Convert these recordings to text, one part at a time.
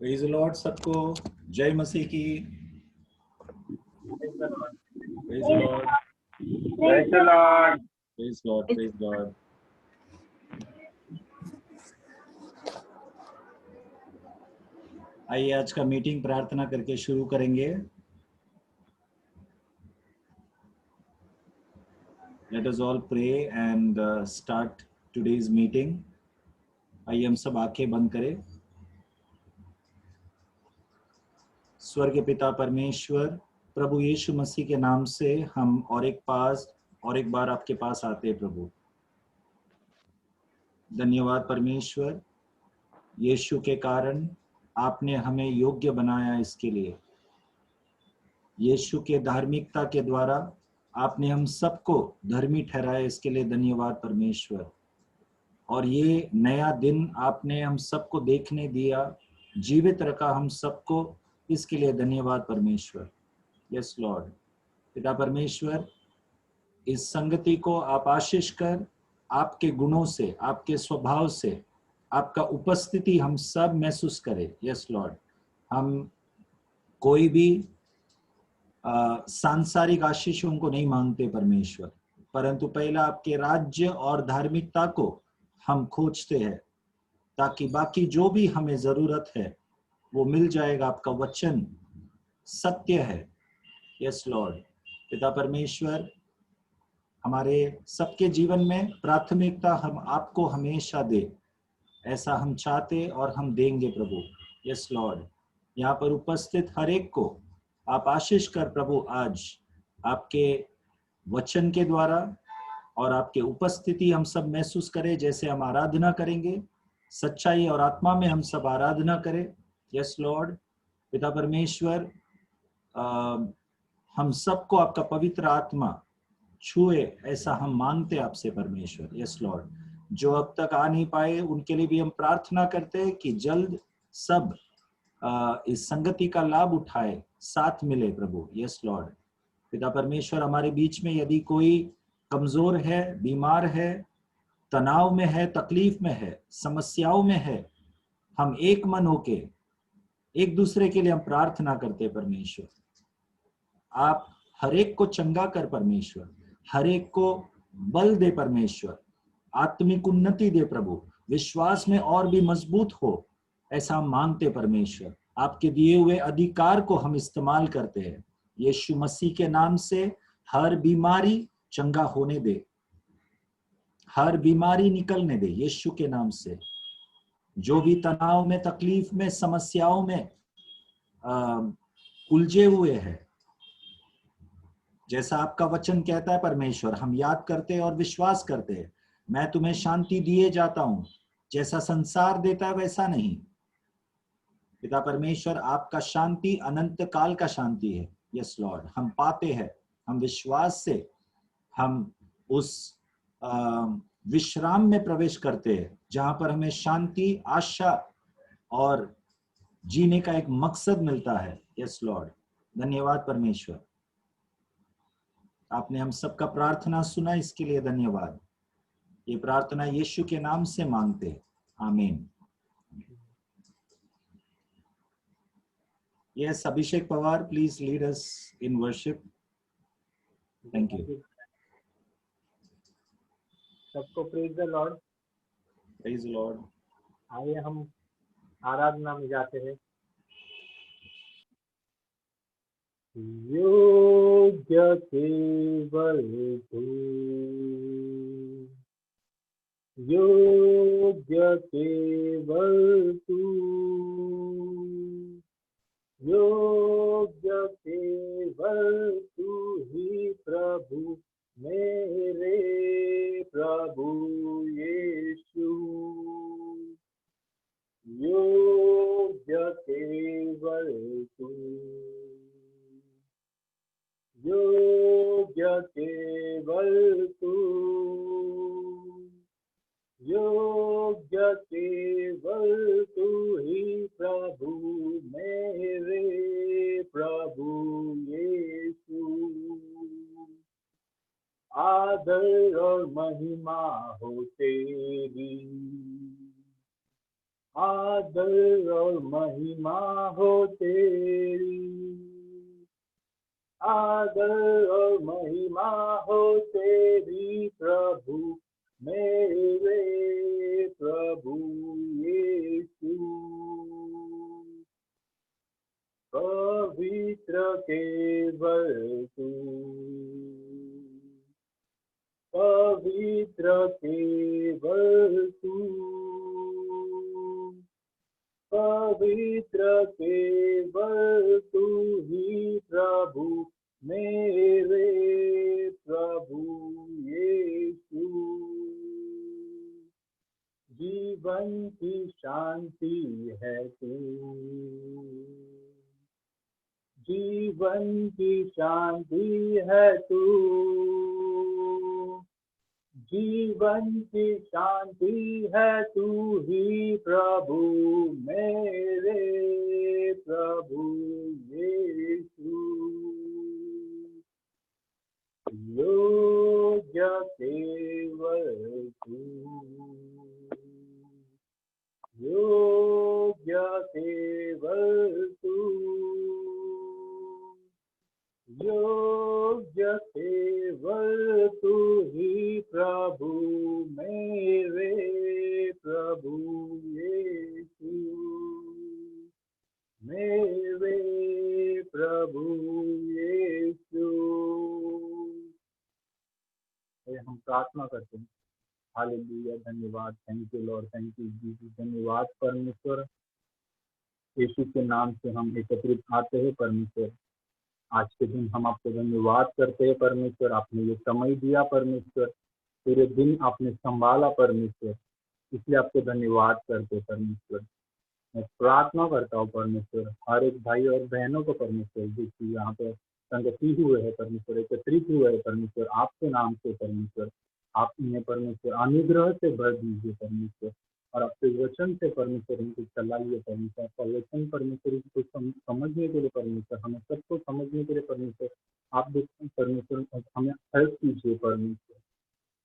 Praise Lord सबको। जय मसीह की। Praise Lord. Praise the Lord. Praise Lord. Praise Lord. आइए आज का मीटिंग प्रार्थना करके शुरू करेंगे। Let us all pray and start today's meeting. आइए हम सब आंखें बंद करें। स्वर्ग पिता परमेश्वर, प्रभु यीशु मसीह के नाम से हम और एक बार आपके पास आते हैं प्रभु। धन्यवाद परमेश्वर, यीशु के कारण आपने हमें योग्य बनाया। इसके लिए यीशु के धार्मिकता के द्वारा आपने हम सबको धर्मी ठहराया। इसके लिए धन्यवाद परमेश्वर। और ये नया दिन आपने हम सबको देखने दिया, जीवित रखा हम सबको, इसके लिए धन्यवाद परमेश्वर। Yes Lord. पिता परमेश्वर, इस संगति को आप आशीष कर, आपके गुणों से, आपके स्वभाव से, आपका उपस्थिति हम सब महसूस करें। Yes Lord. हम कोई भी सांसारिक आशीषों को नहीं मांगते परमेश्वर, परंतु पहला आपके राज्य और धार्मिकता को हम खोजते हैं, ताकि बाकी जो भी हमें जरूरत है वो मिल जाएगा। आपका वचन सत्य है। Yes Lord. पिता परमेश्वर, हमारे सबके जीवन में प्राथमिकता हम आपको हमेशा दे, ऐसा हम चाहते और हम देंगे प्रभु। Yes Lord. यहाँ पर उपस्थित हर एक को आप आशीष कर प्रभु। आज आपके वचन के द्वारा और आपके उपस्थिति हम सब महसूस करें। जैसे हम आराधना करेंगे, सच्चाई और आत्मा में हम सब आराधना करें। Yes Lord. पिता परमेश्वर, हम सबको आपका पवित्र आत्मा छुए, ऐसा हम मांगते आपसे परमेश्वर। Yes Lord. जो अब तक आ नहीं पाए उनके लिए भी हम प्रार्थना करते हैं कि जल्द सब इस संगति का लाभ उठाए, साथ मिले प्रभु। Yes Lord. पिता परमेश्वर, हमारे बीच में यदि कोई कमजोर है, बीमार है, तनाव में है, तकलीफ में है, समस्याओं में है, हम एक मन होके एक दूसरे के लिए हम प्रार्थना करते परमेश्वर। आप हर एक को चंगा कर परमेश्वर, हर एक को बल दे परमेश्वर, आत्मिक उन्नति दे प्रभु, विश्वास में और भी मजबूत हो, ऐसा हम मांगते परमेश्वर। आपके दिए हुए अधिकार को हम इस्तेमाल करते हैं। यीशु मसीह के नाम से हर बीमारी चंगा होने दे, हर बीमारी निकलने दे यीशु के नाम से। जो भी तनाव में, तकलीफ में, समस्याओं में उलझे हुए हैं, जैसा आपका वचन कहता है परमेश्वर, हम याद करते हैं और विश्वास करते हैं। मैं तुम्हें शांति दिए जाता हूं, जैसा संसार देता है वैसा नहीं। पिता परमेश्वर, आपका शांति अनंत काल का शांति है। Yes Lord. हम पाते हैं, हम विश्वास से हम उस विश्राम में प्रवेश करते हैं, जहां पर हमें शांति, आशा और जीने का एक मकसद मिलता है। Yes Lord. धन्यवाद परमेश्वर। आपने हम सबका प्रार्थना सुना, इसके लिए धन्यवाद। ये प्रार्थना यीशु के नाम से मांगते हैं। आमीन। Yes, Abhishek Pawar, please lead us in worship. Thank you. सबको praise the lord. Praise Lord. आइए हम आराधना में जाते हैं। योग्य केवल तू, योग्य केवल तू, योग्य केवल तू ही प्रभु, मेरे प्रभु यीशु। योग्य केवल तू, योग्य केवल तू, योग्य केवल तू ही प्रभु, मेरे प्रभु यीशु। आदर और महिमा हो तेरी, आदर और महिमा हो तेरी, आदर और महिमा हो तेरी प्रभु, मेरे प्रभु यीशु। पवित्र केवल तू, पवित्र केवल तू, पवित्र केवल तू ही प्रभु, मेरे प्रभु यीशु। जीवन की शांति है तू, जीवन की शांति है तू, जीवन की शांति है तू ही प्रभु, मेरे प्रभु यीशु। योग्य केवल तू, योग्य केवल तू, योग्य केवल तू ही प्रभु, मेरे प्रभु यीशु, मेरे प्रभु यीशु। हम प्रार्थना करते हैं। हालेलुया, धन्यवाद, thank you Lord, thank you Jesus. धन्यवाद परमेश्वर, यीशु के नाम से हम एकत्रित आते हैं परमेश्वर। आज के दिन हम आपको धन्यवाद करते हैं परमेश्वर, आपने ये समय दिया परमेश्वर, पूरे दिन आपने संभाला परमेश्वर, इसलिए आपको धन्यवाद करते हैं परमेश्वर। मैं प्रार्थना करता हूँ परमेश्वर, हर एक भाई और बहनों को परमेश्वर जो कि यहाँ पे संगति हुए है परमेश्वर, एकत्रित हुए है परमेश्वर, आपके नाम से परमेश्वर, आप इन्हें परमेश्वर अनुग्रह से भर दीजिए परमेश्वर, और आपके वचन से परमेश्वर इनको चलाइए परमेश्वर। आपका वचन परमेश्वर को समझने के लिए परमेश्वर, हमें सबको समझने के लिए परमेश्वर आप देखते परमेश्वर, हमें हेल्प कीजिए परमेश्वर।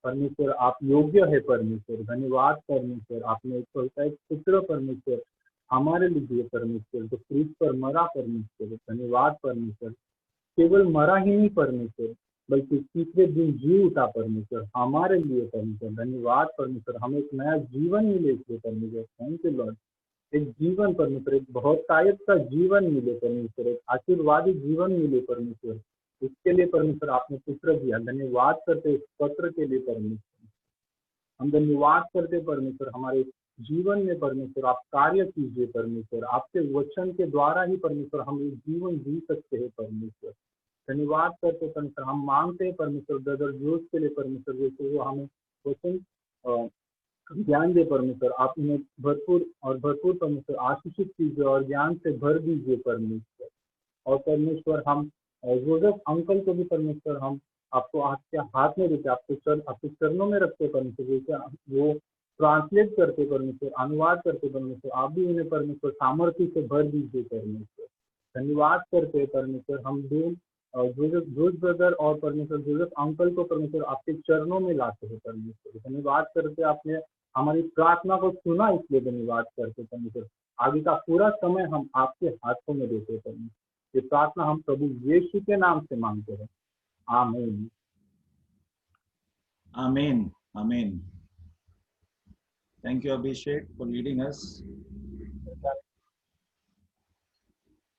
परमेश्वर आप योग्य है परमेश्वर, धन्यवाद परमेश्वर। आपने एक पुत्र परमेश्वर हमारे लिए परमेश्वर, जो क्रूस पर मरा परमेश्वर, धन्यवाद परमेश्वर। केवल मरा ही नहीं परमेश्वर, बल्कि तीसरे दिन जी उठा परमेश्वर हमारे लिए परमेश्वर, धन्यवाद परमेश्वर। हमें एक नया जीवन मिले इसलिए परमेश्वर, थैंक यू लॉर्ड। एक जीवन परमेश्वर, एक बहुत शायद का जीवन मिले परमेश्वर, एक आशीर्वादी जीवन मिले परमेश्वर, इसके लिए परमेश्वर आपने पुत्र दिया। धन्यवाद करते इस पत्र के लिए परमेश्वर, हम धन्यवाद करते परमेश्वर। हमारे जीवन में परमेश्वर आप कार्य कीजिए परमेश्वर, आपके वचन के द्वारा ही परमेश्वर हम एक जीवन जी सकते हैं परमेश्वर। धन्यवाद करते परमेश्वर, हम मांगते हैं परमेश्वर ब्रदर जोश के लिए परमेश्वर, जैसे वो हमें वचन ज्ञान दे परमेश्वर, आप इन्हें भरपूर और भरपूर परमेश्वर आशीषित कीजिए और ज्ञान से भर दीजिए परमेश्वर। और परमेश्वर हम जोसेफ अंकल को भी परमेश्वर हम आपको आपके हाथ में देते, आपके चरणों में रखते परमेश्वर, जैसे वो ट्रांसलेट करते परमेश्वर, अनुवाद करते परमेश्वर, आप भी उन्हें परमेश्वर सामर्थ्य से भर दीजिए परमेश्वर। धन्यवाद करते परमेश्वर, हम जोश ब्रदर और परमेश्वर जोसेफ अंकल को परमेश्वर आपके चरणों में लाते हैं परमेश्वर। धन्यवाद करते, आपने हमारी प्रार्थना को सुना इसलिए धन्यवाद करते परमेश्वर। आगे का पूरा समय हम आपके हाथों में देते हैं परमेश्वर। ये प्रार्थना हम प्रभु यीशु के नाम से मांगते हैं, आमीन, आमीन, आमीन। Thank you Abhishek for leading us.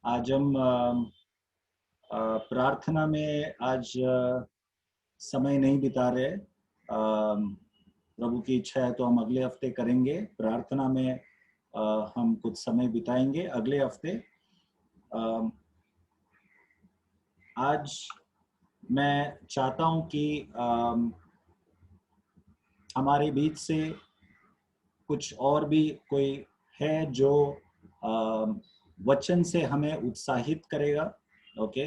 आज हम प्रार्थना में आज समय नहीं बिता रहे, प्रभु की इच्छा है तो हम अगले हफ्ते करेंगे। प्रार्थना में हम कुछ समय बिताएंगे अगले हफ्ते। आज मैं चाहता हूं कि हमारे बीच से कुछ और भी कोई है जो वचन से हमें उत्साहित करेगा। ओके,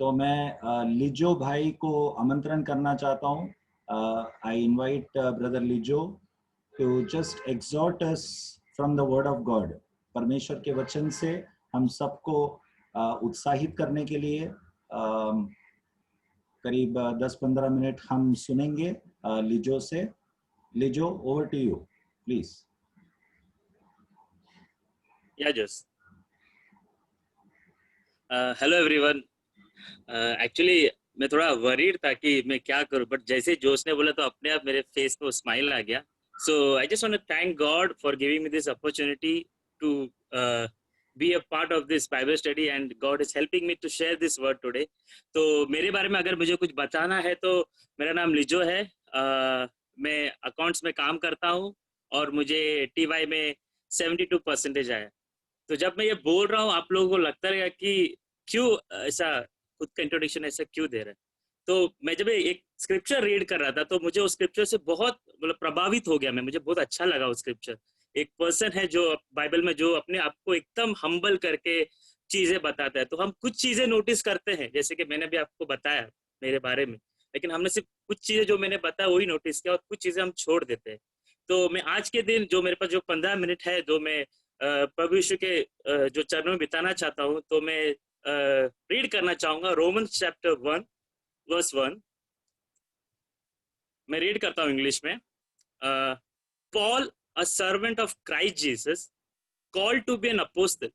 तो मैं लिजो भाई को आमंत्रण करना चाहता हूँ। I invite brother Lijo to just exhort us from the word of God. परमेश्वर के वचन से हम सबको उत्साहित करने के लिए करीब 10-15 मिनट हम सुनेंगे लिजो से। Lijo, over to you please. Yeah, Jose. Hello everyone. Actually मैं थोड़ा वरीड था कि मैं क्या करूं, बट जैसे जोश ने बोला तो अपने आप मेरे फेस पे स्माइल आ गया. So I just want to thank God for giving me this opportunity to be a part of this Bible study, and God is helping me to share this word today. तो मेरे बारे में अगर मुझे कुछ बताना है तो मेरा नाम लिजो है. मैं अकाउंट्स में काम करता हूँ और मुझे TY में 72% आया. तो जब मैं ये बोल रहा हूँ आप लोगों को लगता रहेगा कि क्यों ऐसा खुद का इंट्रोडक्शन ऐसा क्यों दे रहे हैं. तो मैं जब एक स्क्रिप्चर रीड कर रहा था तो मुझे उस स्क्रिप्चर से बहुत मतलब प्रभावित हो गया. मुझे बहुत अच्छा लगा वो स्क्रिप्चर. एक पर्सन है जो बाइबल में जो अपने आप को एकदम हम्बल करके चीजें बताता है. तो हम कुछ चीजें नोटिस करते हैं, जैसे कि मैंने भी आपको बताया मेरे बारे में, लेकिन हमने सिर्फ कुछ चीजें जो मैंने बताया वही नोटिस किया और कुछ चीजें हम छोड़ देते हैं. तो मैं आज के दिन जो मेरे पास जो 15 मिनट है जो मैं प्रभु यीशु के जो चरणों में बिताना चाहता हूँ, तो मैं रीड करना चाहूंगा रोमन्स चैप्टर 1 वर्स 1. मैं रीड करता हूँ इंग्लिश में. Paul, a servant of Christ Jesus, called to be an apostle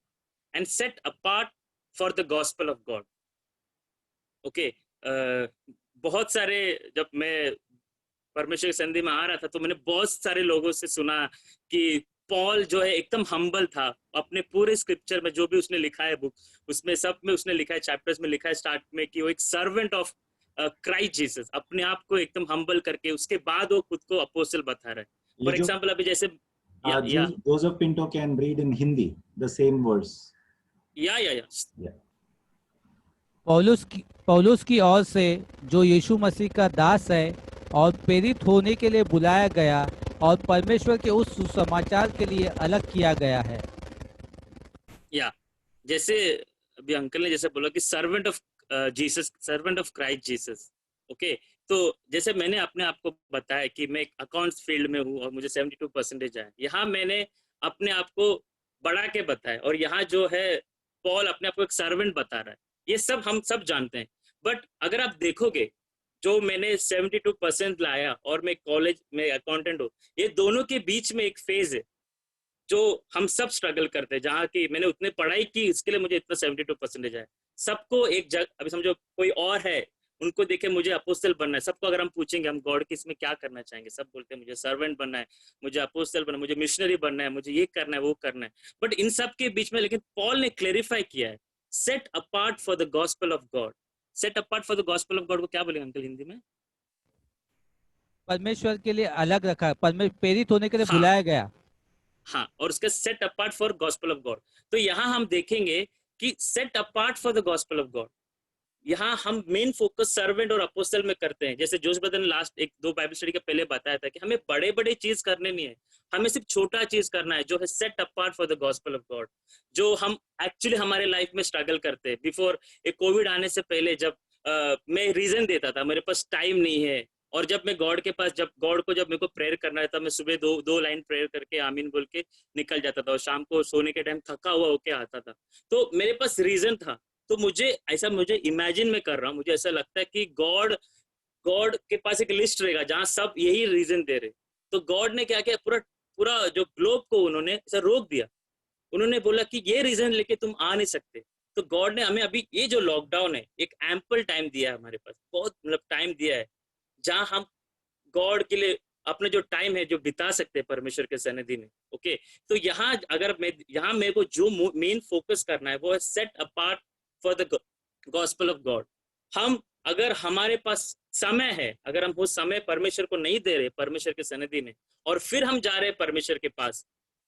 and set apart for the gospel of God. Okay, बहुत सारे जब मैं परमेश्वर की संधि में आ रहा था तो मैंने बहुत सारे लोगों से सुना कि पॉल जो है एकदम हम्बल था. अपने पूरे स्क्रिप्चर में जो भी उसने लिखा है बुक, उसमें सब में उसने लिखा है, चैप्टर्स में लिखा है स्टार्ट में कि वो एक सर्वेंट ऑफ क्राइस्ट जीसस, अपने आप को एकदम हम्बल करके उसके बाद वो खुद को अपोस्टल बता रहा है. फॉर एग्जांपल अभी जैसे Joseph Pinto can read in Hindi the same verse. या पौलुस की ओर से जो यीशु मसीह का दास है और प्रेरित होने के लिए बुलाया गया और परमेश्वर के उस सुसमाचार के लिए अलग किया गया है. या जैसे अभी अंकल ने जैसे बोला कि servant of Jesus, servant of Christ Jesus. Okay, तो जैसे मैंने अपने आप को बताया कि मैं एक अकाउंट्स फील्ड में हूँ और मुझे 72% आए. यहाँ मैंने अपने आप को बढ़ा के बताया और यहाँ जो है पॉल अपने आप को एक सर्वेंट बता रहा है. ये सब हम सब जानते हैं. बट अगर आप देखोगे जो मैंने 72% लाया और मैं कॉलेज में अकाउंटेंट हूँ, ये दोनों के बीच में एक फेज है जो हम सब स्ट्रगल करते हैं. जहाँ की मैंने उतनी पढ़ाई की इसके लिए मुझे इतना 72% आया. सबको एक अभी समझो कोई और है, उनको देखे मुझे अपोस्टल बनना है. सबको अगर हम पूछेंगे हम गॉड की इसमें क्या करना चाहेंगे, सब बोलते हैं मुझे सर्वेंट बनना है, मुझे अपोस्टल बनना है, मुझे मिशनरी बनना है, मुझे ये करना है वो करना है. बट इन सब के बीच में लेकिन पॉल ने क्लेरिफाई किया है, set apart for the gospel of God. Set apart for the gospel of God को क्या बोलेंगे अंकल हिंदी में? परमेश्वर के लिए अलग रखा, प्रेरित होने के लिए बुलाया गया. हाँ, और उसका set apart for gospel of God. तो यहाँ हम देखेंगे कि set apart for the gospel of God, यहाँ हम मेन फोकस सर्वेंट और अपोस्टल में करते हैं. जैसे जोश ब्रदर ने लास्ट 1-2 बाइबल स्टडी के पहले बताया था कि हमें बड़े बड़े चीज करने नहीं है, हमें सिर्फ छोटा चीज करना है जो है set apart for the gospel of God, जो हम एक्चुअली हमारे लाइफ में स्ट्रगल करते हैं. बिफोर एक कोविड आने से पहले जब मैं रीजन देता था मेरे पास टाइम नहीं है, और जब मैं गॉड के पास जब गॉड को जब मेरे को प्रेयर करना रहता, मैं सुबह दो लाइन प्रेयर करके आमीन बोल के निकल जाता था और शाम को सोने के टाइम थका हुआ होके आता था. तो मेरे पास रीजन था. तो मुझे इमेजिन में कर रहा हूँ, मुझे ऐसा लगता है कि गॉड के पास एक लिस्ट रहेगा जहाँ सब यही रीजन दे रहे. तो गॉड ने क्या किया, पूरा जो ग्लोब को उन्होंने ऐसा रोक दिया. उन्होंने बोला कि ये रीजन लेके तुम आ नहीं सकते. तो गॉड ने हमें अभी ये जो लॉकडाउन है एक एम्पल टाइम दिया है, हमारे पास बहुत मतलब टाइम दिया है जहाँ हम गॉड के लिए अपना जो टाइम है जो बिता सकते हैं परमेश्वर के सन्निधि में. ओके, तो यहाँ अगर यहाँ मेरे को जो मेन फोकस करना है वो है set apart for the gospel of God. हम अगर हमारे पास समय है, अगर हम वो समय परमेश्वर को नहीं दे रहे परमेश्वर के सन्निधि में और फिर हम जा रहे हैं परमेश्वर के पास,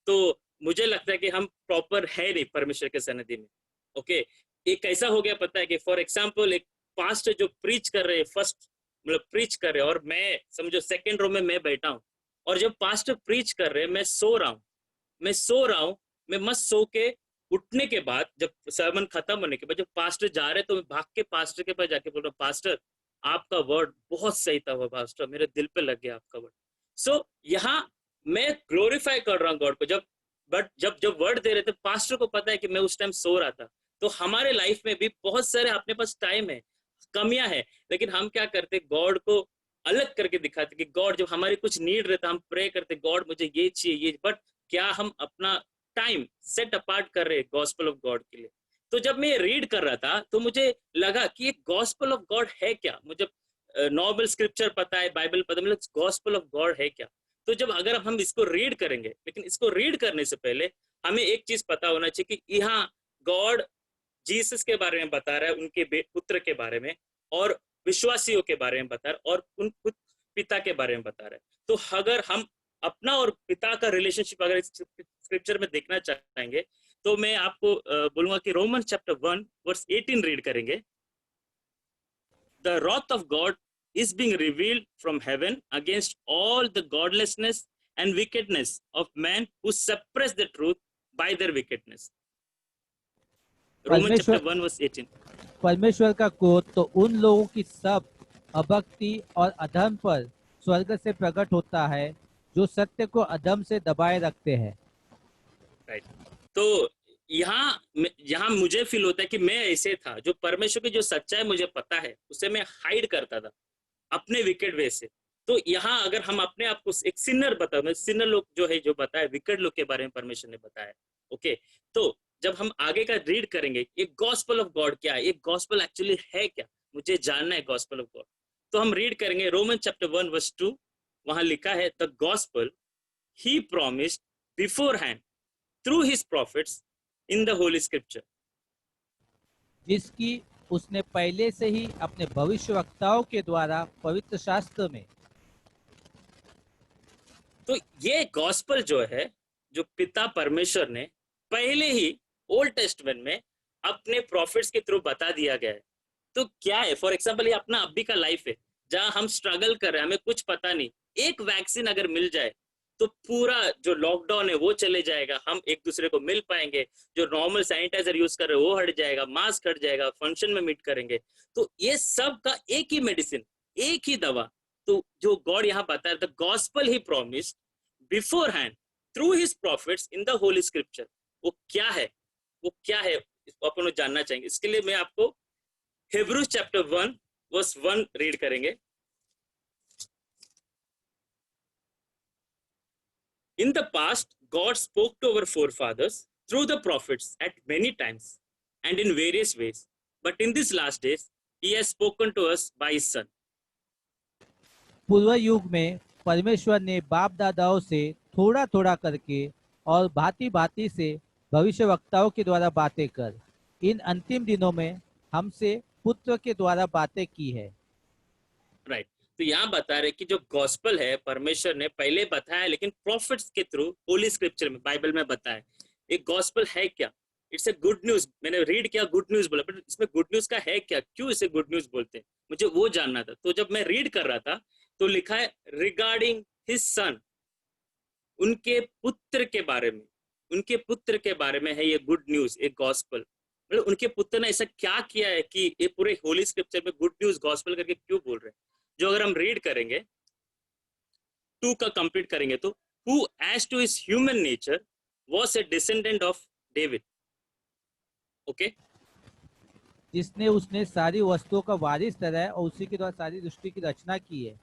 तो मुझे लगता है कि हम प्रॉपर है नहीं परमेश्वर के सन्निधि में. ओके, एक ऐसा हो गया पता है कि फॉर एग्जाम्पल एक पास्टर जो प्रीच कर रहे फर्स्ट मतलब प्रीच कर रहे और मैं समझो सेकंड रो में मैं बैठा हूँ, और जब पास्टर प्रीच कर रहे मैं सो रहा हूँ. मैं मस्त सो के उठने के बाद जब सर्मन खत्म होने के बाद जब पास्टर जा रहे तो मैं भाग के पास्टर के पास जाके बोल रहा हूँ, पास्टर आपका वर्ड बहुत सही था, वो पास्टर मेरे दिल पे लग गया आपका वर्ड. सो यहाँ मैं ग्लोरीफाई कर रहा हूँ गॉड को. जब वर्ड दे रहे थे पास्टर को पता है कि मैं उस टाइम सो रहा था. तो हमारे लाइफ में भी बहुत सारे अपने पास टाइम है, कमियां है, लेकिन हम क्या करते गॉड को अलग करके दिखाते कि गॉड जब हमारी कुछ नीड रहता हम प्रे करते गॉड मुझे ये चाहिए ये, बट क्या हम अपना टाइम सेट अपार्ट कर रहे गॉस्पेल ऑफ गॉड के लिए। तो जब मैं रीड कर रहा था तो मुझे लगा कि ये गॉस्पेल ऑफ गॉड है क्या। मुझे नॉर्मल स्क्रिप्चर पता है, बाइबल पता है, मतलब गॉस्पेल ऑफ गॉड है क्या। तो जब अगर हम इसको रीड करेंगे, लेकिन इसको रीड करने से पहले हमें एक चीज पता होना चाहिए कि यहाँ गॉड जीसस के बारे में बता रहा है, उनके पुत्र के बारे में, और विश्वासियों के बारे में बता रहा है, और उन पिता के बारे में बता रहा है। तो अगर हम अपना और पिता का रिलेशनशिप अगर स्क्रिप्चर में देखना चाहेंगे तो मैं आपको बोलूंगा कि रोमन चैप्टर 1 वर्स 18 रीड करेंगे। The wrath of God is being revealed from heaven against all the godlessness and wickedness of men who suppress the truth by their wickedness. Romans chapter 1 verse 18. परमेश्वर का क्रोध तो उन लोगों की सब अभक्ति और अधर्म पर स्वर्ग से प्रकट होता है जो सत्य को अधर्म से दबाए रखते हैं। राइट। तो यहाँ मुझे फील होता है कि मैं ऐसे था जो परमेश्वर की जो सच्चाई मुझे पता है उसे मैं हाइड करता था अपने विकेट वे से। तो यहाँ अगर हम अपने आप को एक सिनर बताओ, सिनर लोग जो है जो बताया विकेट लोग के बारे में परमेश्वर ने बताया। ओके, तो जब हम आगे का रीड करेंगे ये गॉस्पेल ऑफ गॉड क्या है, ये गॉस्पेल एक्चुअली है क्या, मुझे जानना है गॉस्पेल ऑफ गॉड। तो हम रीड करेंगे रोमन चैप्टर 1 वर्स 2। वहां लिखा है the gospel he promised before hand through his profits in the Holi scripture, जिसकी उसने पहले से ही अपने भविष्यवक्ताओं के द्वारा पवित्र शास्त्र में। तो ये गॉस्पेल जो है जो पिता परमेश्वर ने पहले ही ओल्ड टेस्टमेंट में अपने प्रॉफिट्स के थ्रू बता दिया गया है। तो क्या है, फॉर एग्जांपल ये अपना अभी का लाइफ है जहां हम स्ट्रगल कर रहे हैं, हमें कुछ पता नहीं, एक वैक्सीन अगर मिल जाए तो पूरा जो लॉकडाउन है वो चले जाएगा, हम एक दूसरे को मिल पाएंगे, जो नॉर्मल सैनिटाइजर यूज कर रहे हैं वो हट जाएगा, मास्क हट जाएगा, फंक्शन में मीट करेंगे। तो ये सब का एक ही मेडिसिन, एक ही दवा। तो जो गॉड यहाँ बता रहा था gospel he promised before hand through his profits in the Holi scripture, वो क्या है, वो क्या है अपन लोग जानना चाहेंगे। इसके लिए मैं आपको हिब्रूज चैप्टर 1 वर्स 1 रीड करेंगे। In the past, God spoke to our forefathers through the prophets at many times and in various ways. But in these last days, He has spoken to us by His Son. पूर्व युग में परमेश्वर ने बाप दादाओं से थोड़ा थोड़ा करके और भांति भांति से भविष्यवक्ताओं के द्वारा बातें कर इन अंतिम दिनों में हमसे पुत्र के द्वारा बातें की है। राइट। तो यहाँ बता रहे कि जो गॉस्पेल है परमेश्वर ने पहले बताया, लेकिन प्रॉफिट्स के थ्रू होली स्क्रिप्चर में बाइबल में बताया। एक गॉस्पेल है क्या, इट्स ए गुड न्यूज। मैंने रीड किया गुड न्यूज बोला, बट इसमें गुड न्यूज का है क्या, क्यों इसे गुड न्यूज बोलते हैं, मुझे वो जानना था। तो जब मैं रीड कर रहा था तो लिखा है रिगार्डिंग हिज सन, उनके पुत्र के बारे में, उनके पुत्र के बारे में है ये गुड न्यूज, एक गॉस्पेल। मतलब उनके पुत्र ने ऐसा क्या किया है कि ये पूरे होली स्क्रिप्चर में गुड न्यूज गॉस्पेल करके क्यों बोल रहे हैं। जो अगर हम रीड करेंगे 2 का कंप्लीट करेंगे तो who as to his human nature was a descendant of David. Okay, जिसने उसने सारी वस्तुओं का वारिस ठहराया और उसी के द्वारा सारी सृष्टि की रचना की है।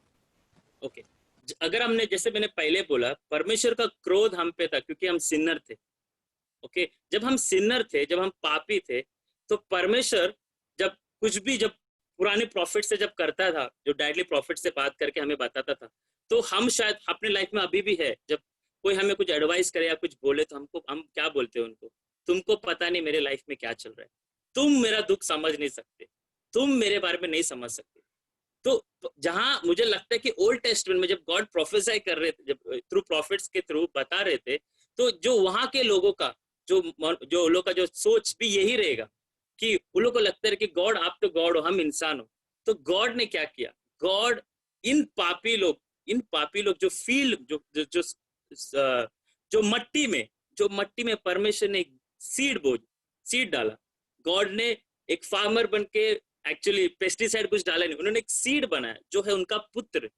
ओके, अगर हमने जैसे मैंने पहले बोला परमेश्वर का क्रोध हम पे था क्योंकि हम सिन्नर थे। ओके, जब हम सिन्नर थे, जब हम पापी थे, तो परमेश्वर जब कुछ भी जब पुराने प्रॉफिट से जब करता था, जो डायरेक्टली प्रॉफिट से बात करके हमें बताता था, तो हम शायद अपने लाइफ में अभी भी है, जब कोई हमें कुछ एडवाइस करे या कुछ बोले तो हम क्या बोलते हैं उनको, तुमको पता नहीं मेरे लाइफ में क्या चल रहा है, तुम मेरा दुख समझ नहीं सकते, तुम मेरे बारे में नहीं समझ सकते। तो जहां मुझे लगता है कि ओल्ड टेस्टमेंट में जब गॉड प्रोफेसाई कर रहे थे, जब थ्रू प्रॉफिट्स के थ्रू बता रहे थे, तो जो वहां के लोगों का जो लोग का जो सोच भी यही रहेगा कि उन लोगों को लगता है कि गॉड, आप तो गॉड हो, हम इंसान हो। तो गॉड ने क्या किया, गॉड इन पापी लोग जो फील्ड जो मट्टी में परमेश्वर ने सीड डाला। गॉड ने एक फार्मर बन के, एक्चुअली पेस्टिसाइड कुछ डाला नहीं, उन्होंने एक सीड बनाया जो है उनका पुत्र,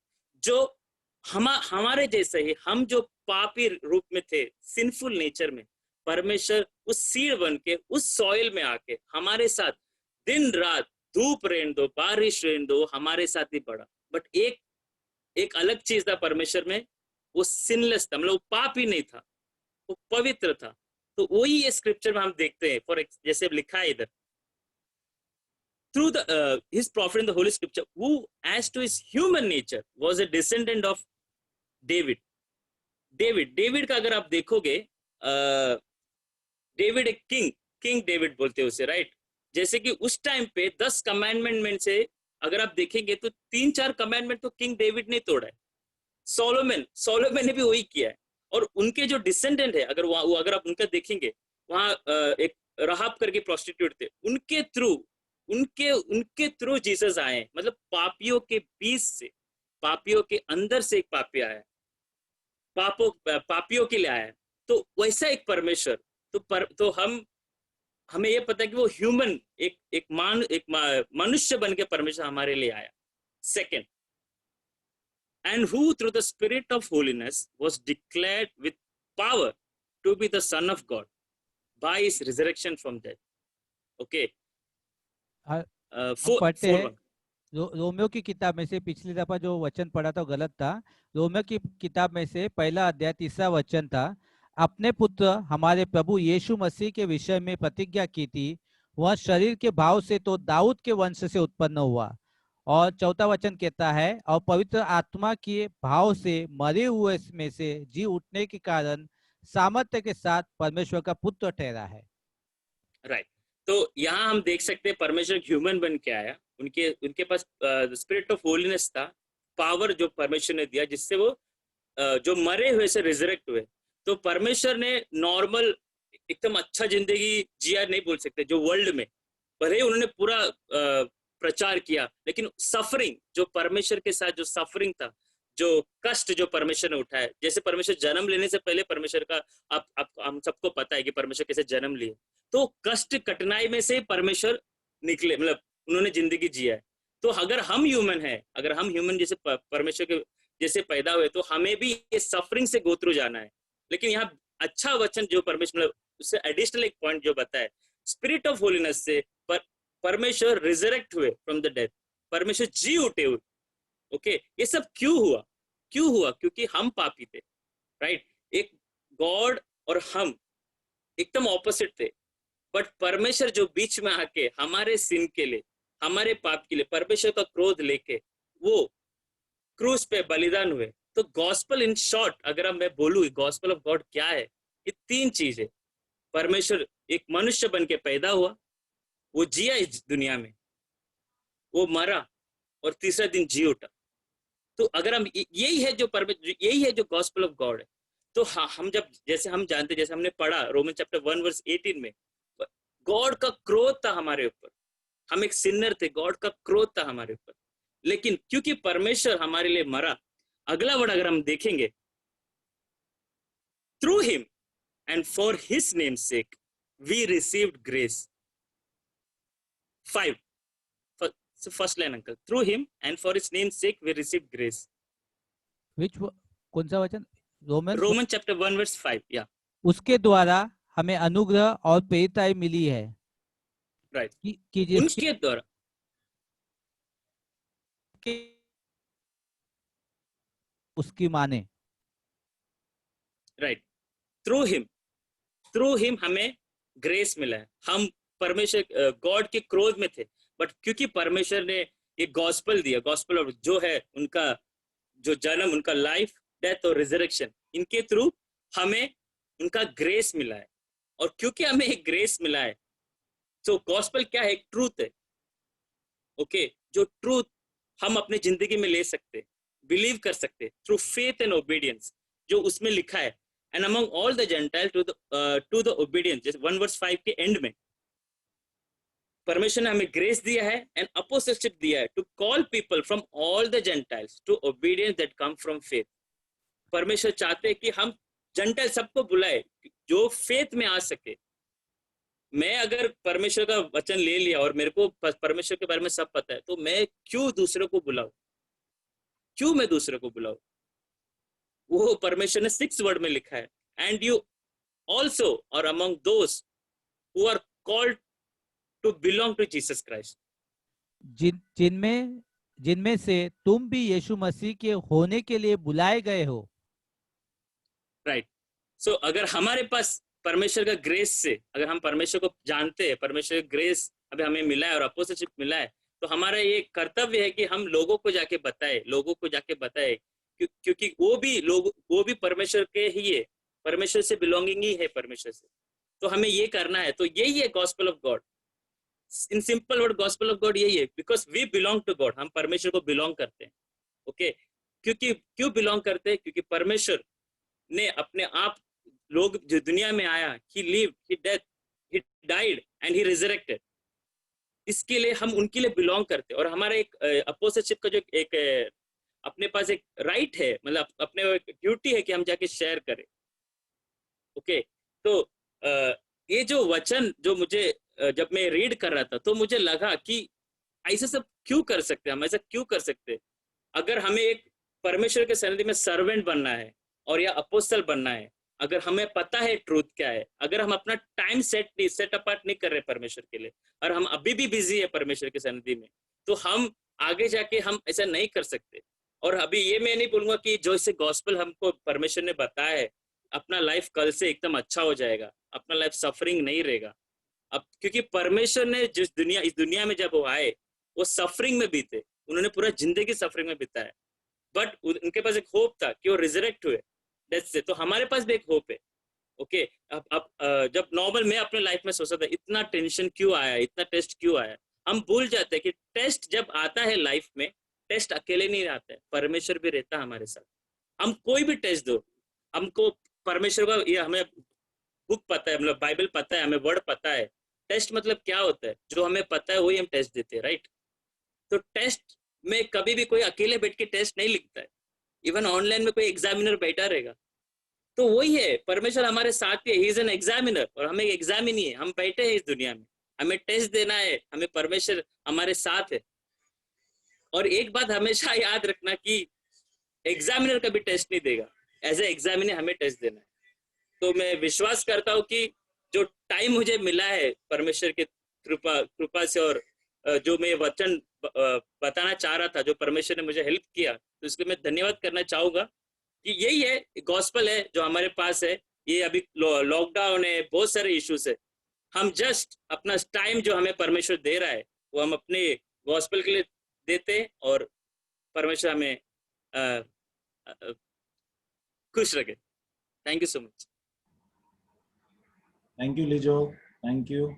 जो हमारे जैसे ही, हम जो पापी रूप में थे, सिंफुल नेचर में, परमेश्वर उस सीड बन के उस सॉइल में आके हमारे साथ दिन रात, धूप रहने दो, बारिश रहने दो, हमारे साथ ही बढ़ा। बट एक अलग चीज था परमेश्वर में, वो सिनलेस था, मतलब वो पाप ही नहीं था, वो पवित्र था। तो वही ये स्क्रिप्चर में हम देखते हैं, फॉर जैसे लिखा है इधर, through the his prophet in the holy scripture, who as to his human nature was a descendant of David. David का अगर आप देखोगे, डेविड एक किंग डेविड बोलते हैं उसे, राइट? जैसे कि उस टाइम पे 10 कमांडमेंट में से अगर आप देखेंगे तो 3-4 कमांडमेंट तो किंग डेविड ने तोड़ा है। सोलोमन ने भी वही किया है। और उनके जो डिसेंडेंट है, अगर आप उनका देखेंगे, वहां एक राहाब करके प्रोस्टिट्यूट थे, उनके थ्रू जीसस आए, मतलब पापियों के बीच से, पापियों के अंदर से एक पापी आया, पापियों के लिए आया। तो वैसा एक परमेश्वर, तो हमें ये पता है कि वो ह्यूमन, एक मनुष्य बन के परमेश्वर हमारे लिए आया। Second, and who through the spirit of holiness was declared with power to be the son of God by his resurrection from death. Okay. पढ़ते हैं रोमियो की किताब में से, पिछली दफा जो वचन पढ़ा था गलत था। रोमियो की किताब में से पहला अध्याय 3रा वचन था, अपने पुत्र हमारे प्रभु यीशु मसीह के विषय में प्रतिज्ञा की थी, वह शरीर के भाव से तो दाऊद के वंश से उत्पन्न हुआ। और 4था वचन कहता है, और पवित्र आत्मा के भाव से मरे हुए में से जी उठने के कारण सामर्थ्य के साथ परमेश्वर का पुत्र ठहरा है। राइट। तो यहाँ हम देख सकते हैं परमेश्वर ह्यूमन बन के आया, उनके पास स्पिरिट ऑफ होलीनेस था, पावर जो परमेश्वर ने दिया, जिससे वो जो मरे हुए से रिजरेक्ट हुए। तो परमेश्वर ने नॉर्मल एकदम अच्छा जिंदगी जिया नहीं बोल सकते, जो वर्ल्ड में भले ही उन्होंने पूरा प्रचार किया, लेकिन सफरिंग जो परमेश्वर के साथ जो सफरिंग था, जो कष्ट जो परमेश्वर ने उठाया, जैसे परमेश्वर जन्म लेने से पहले परमेश्वर का हम सबको पता है कि परमेश्वर कैसे जन्म लिए, तो कष्ट कठिनाई में से परमेश्वर निकले, मतलब उन्होंने जिंदगी जिया है। तो अगर हम ह्यूमन जैसे परमेश्वर के जैसे पैदा हुए, तो हमें भी ये सफरिंग से गो थ्रू जाना है। लेकिन यहाँ अच्छा वचन जो परमेश्वर, उससे एडिशनल एक पॉइंट जो बताया, स्पिरिट ऑफ होलीनेस से परमेश्वर रिजरेक्ट हुए फ्रॉम द डेथ, परमेश्वर जी उठे हुए। ओके, ये सब क्यों हुआ? क्योंकि हम पापी थे, राइट? एक गॉड और हम एकदम ऑपोजिट थे, बट परमेश्वर जो बीच में आके हमारे सिन के लिए, हमारे पाप के लिए, परमेश्वर का क्रोध लेके वो क्रूस पे बलिदान हुए। तो गॉस्पल इन शॉर्ट अगर मैं बोलूं, गॉस्पल ऑफ गॉड क्या है? ये 3 चीज है। परमेश्वर एक मनुष्य बन के पैदा हुआ, वो जिया इस दुनिया में, वो मरा और तीसरा दिन जी उठा। तो अगर हम यही है जो गॉस्पल ऑफ गॉड है। तो हम जैसे हम जानते, जैसे हमने पढ़ा रोमन चैप्टर 1 वर्स 18 में, गॉड का क्रोध था हमारे ऊपर, हम एक सिनर थे, गॉड का क्रोध था हमारे ऊपर। लेकिन क्योंकि परमेश्वर हमारे लिए मरा, अगला वर्ड अगर हम देखेंगे, through him and for his name's sake we received grace. 5 first line uncle, through him and for his name's sake we received grace. कौन सा वचन? Roman chapter 1 verse 5। या उसके द्वारा हमें अनुग्रह और प्रेरिताई मिली है, राइट, कि उनके द्वारा उसकी माने, राइट। थ्रू हिम हमें ग्रेस मिला है। हम परमेश्वर गॉड के क्रोध में थे, बट क्योंकि परमेश्वर ने ये गॉस्पल दिया, गॉस्पल ऑफ जो है उनका जो जन्म, उनका लाइफ, डेथ और रिजरेक्शन, इनके थ्रू हमें उनका ग्रेस मिला है। और क्योंकि हमें एक ग्रेस मिला है, तो गॉस्पल क्या है? एक ट्रूथ है। ओके, जो ट्रूथ हम अपने जिंदगी में ले सकते, बिलीव कर सकते थ्रू फेथ एंड ओबीडियंस, जो उसमें लिखा है, and among all the gentile to the obedience. जैसे 1 वर्स 5 के एंड में परमेश्वर ने हमें ग्रेस दिया है एंड अपोस्टलशिप दिया है to call people from all the gentiles to obedience that come from faith. परमेश्वर चाहते हैं कि हम जेंटाइल सबको बुलाए जो फेथ में आ सके। मैं अगर परमेश्वर का वचन ले लिया और मेरे को परमेश्वर के बारे में सब पता है, तो मैं क्यों दूसरे को बुलाऊं? क्यों मैं दूसरे को बुलाऊं? वो परमेश्वर ने 6 वर्ड में लिखा है, and you also are among those who are called to belong to Jesus Christ. जिनमें से तुम भी यीशु मसीह के होने के लिए बुलाए गए हो। राइट। सो अगर हमारे पास परमेश्वर का ग्रेस से, अगर हम परमेश्वर को जानते हैं, परमेश्वर का ग्रेस अभी हमें मिला है और अपोस्टलशिप मिला है, तो हमारा ये कर्तव्य है कि हम लोगों को जाके बताए, क्योंकि वो भी परमेश्वर के ही है, परमेश्वर से बिलोंगिंग ही है परमेश्वर से, तो हमें ये करना है। तो यही है gospel of God, in simple word gospel of God यही है, because we belong to God, हम परमेश्वर को बिलोंग करते हैं। ओके, क्योंकि क्यों बिलोंग करते हैं? क्योंकि परमेश्वर ने अपने आप, लोग जो दुनिया में आया, he lived, he death, he died and he resurrected, इसके लिए हम उनके लिए बिलोंग करते हैं। और हमारा एक अपोस्टलशिप का जो एक अपने पास एक राइट है, मतलब अपने एक ड्यूटी है कि हम जाके शेयर करें। ओके, तो ये जो वचन जो मुझे जब मैं रीड कर रहा था, तो मुझे लगा कि ऐसा सब क्यों कर सकते हैं, हम ऐसा क्यों कर सकते हैं? अगर हमें एक परमेश्वर के सन्निधि में सर्वेंट बनना है और या अपोस्टल बनना है, अगर हमें पता है ट्रूथ क्या है, अगर हम अपना टाइम सेट अपार्ट नहीं कर रहे परमेश्वर के लिए, और हम अभी भी बिजी है परमेश्वर के सन्निधि में, तो हम आगे जाके हम ऐसा नहीं कर सकते। और अभी ये मैं नहीं बोलूंगा कि जो इसे गॉस्पेल हमको परमेश्वर ने बताया है, अपना लाइफ कल से एकदम अच्छा हो जाएगा, अपना लाइफ सफरिंग नहीं रहेगा। अब क्योंकि परमेश्वर ने इस दुनिया में जब वो आए, वो सफरिंग में बीते, उन्होंने पूरा जिंदगी सफरिंग में बिताया, बट उनके पास एक होप था कि वो रिजरेक्ट हुए। से तो हमारे पास भी एक होप है। ओके, अब जब नॉर्मल मैं अपने लाइफ में सोचता था, इतना टेंशन क्यों आया, इतना टेस्ट क्यों आया, हम भूल जाते हैं कि टेस्ट जब आता है लाइफ में, टेस्ट अकेले नहीं आता है, परमेश्वर भी रहता है हमारे साथ। हम कोई भी टेस्ट दो, हमको परमेश्वर का, ये हमें बुक पता है, मतलब बाइबल पता है, हमें वर्ड पता है, टेस्ट मतलब क्या होता है, जो हमें पता है वही हम टेस्ट देते हैं, राइट? तो टेस्ट में कभी भी कोई अकेले बैठ के टेस्ट नहीं लिखता है, इवन ऑनलाइन में कोई एग्जामिनर बैठा रहेगा, तो वही है, परमेश्वर हमारे साथ है, ही इज एन एग्जामिनर, और हमें एग्जामिन ही है, हम बैठे हैं इस दुनिया में, हमें टेस्ट देना है, हमें परमेश्वर हमारे साथ है। और एक बात हमेशा याद रखना कि एग्जामिनर कभी टेस्ट नहीं देगा, एज ए एग्जामिनर हमें टेस्ट देना है। तो मैं विश्वास करता हूँ कि जो टाइम मुझे मिला है परमेश्वर के कृपा से, और जो मैं वचन बताना चाह रहा था, जो परमेश्वर ने मुझे हेल्प किया, तो इसके मैं धन्यवाद करना चाहूंगा कि यही है गॉस्पेल है जो हमारे पास है। ये अभी लॉकडाउन है, बहुत सारे इश्यूज है, हम जस्ट अपना टाइम जो हमें परमेश्वर दे रहा है, वो हम अपने गॉस्पेल के लिए देते, और परमेश्वर हमें खुश रखे। Thank you so much. Thank you Lijo, thank you.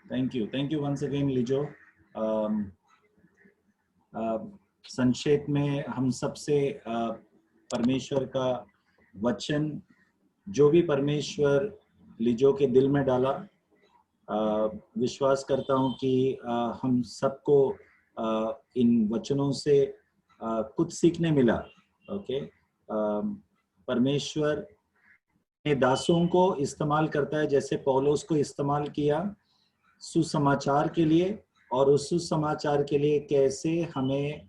Thank you once again, Lijo. संक्षेप में हम सबसे परमेश्वर का वचन, जो भी परमेश्वर लिजो के दिल में डाला, विश्वास करता हूं कि हम सबको इन वचनों से कुछ सीखने मिला। ओके, परमेश्वर अपने दासों को इस्तेमाल करता है, जैसे पौलुस को इस्तेमाल किया सुसमाचार के लिए, और उस सुसमाचार के लिए कैसे हमें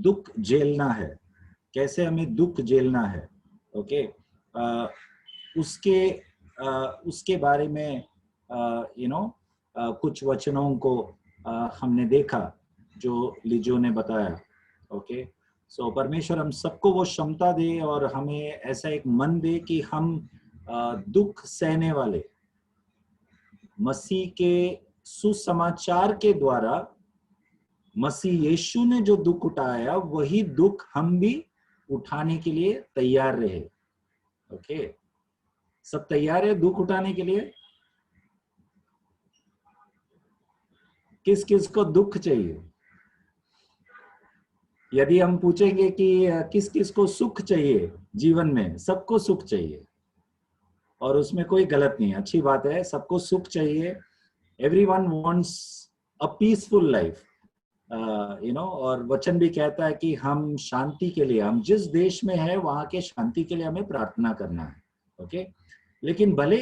दुख झेलना है, कैसे हमें दुख झेलना है। ओके, उसके बारे में कुछ वचनों को हमने देखा जो लिजो ने बताया। ओके, सो परमेश्वर हम सबको वो क्षमता दे और हमें ऐसा एक मन दे कि हम दुख सहने वाले, मसीह के सुसमाचार के द्वारा मसीह यीशु ने जो दुख उठाया, वही दुख हम भी उठाने के लिए तैयार रहे। ओके, सब तैयार है दुख उठाने के लिए? किस किस को दुख चाहिए? यदि हम पूछेंगे कि किस किस को सुख चाहिए जीवन में, सबको सुख चाहिए, और उसमें कोई गलत नहीं है, अच्छी बात है, सबको सुख चाहिए। Everyone wants a peaceful life, और वचन भी कहता है कि हम शांति के लिए, हम जिस देश में है वहां के शांति के लिए हमें प्रार्थना करना है। ओके, लेकिन भले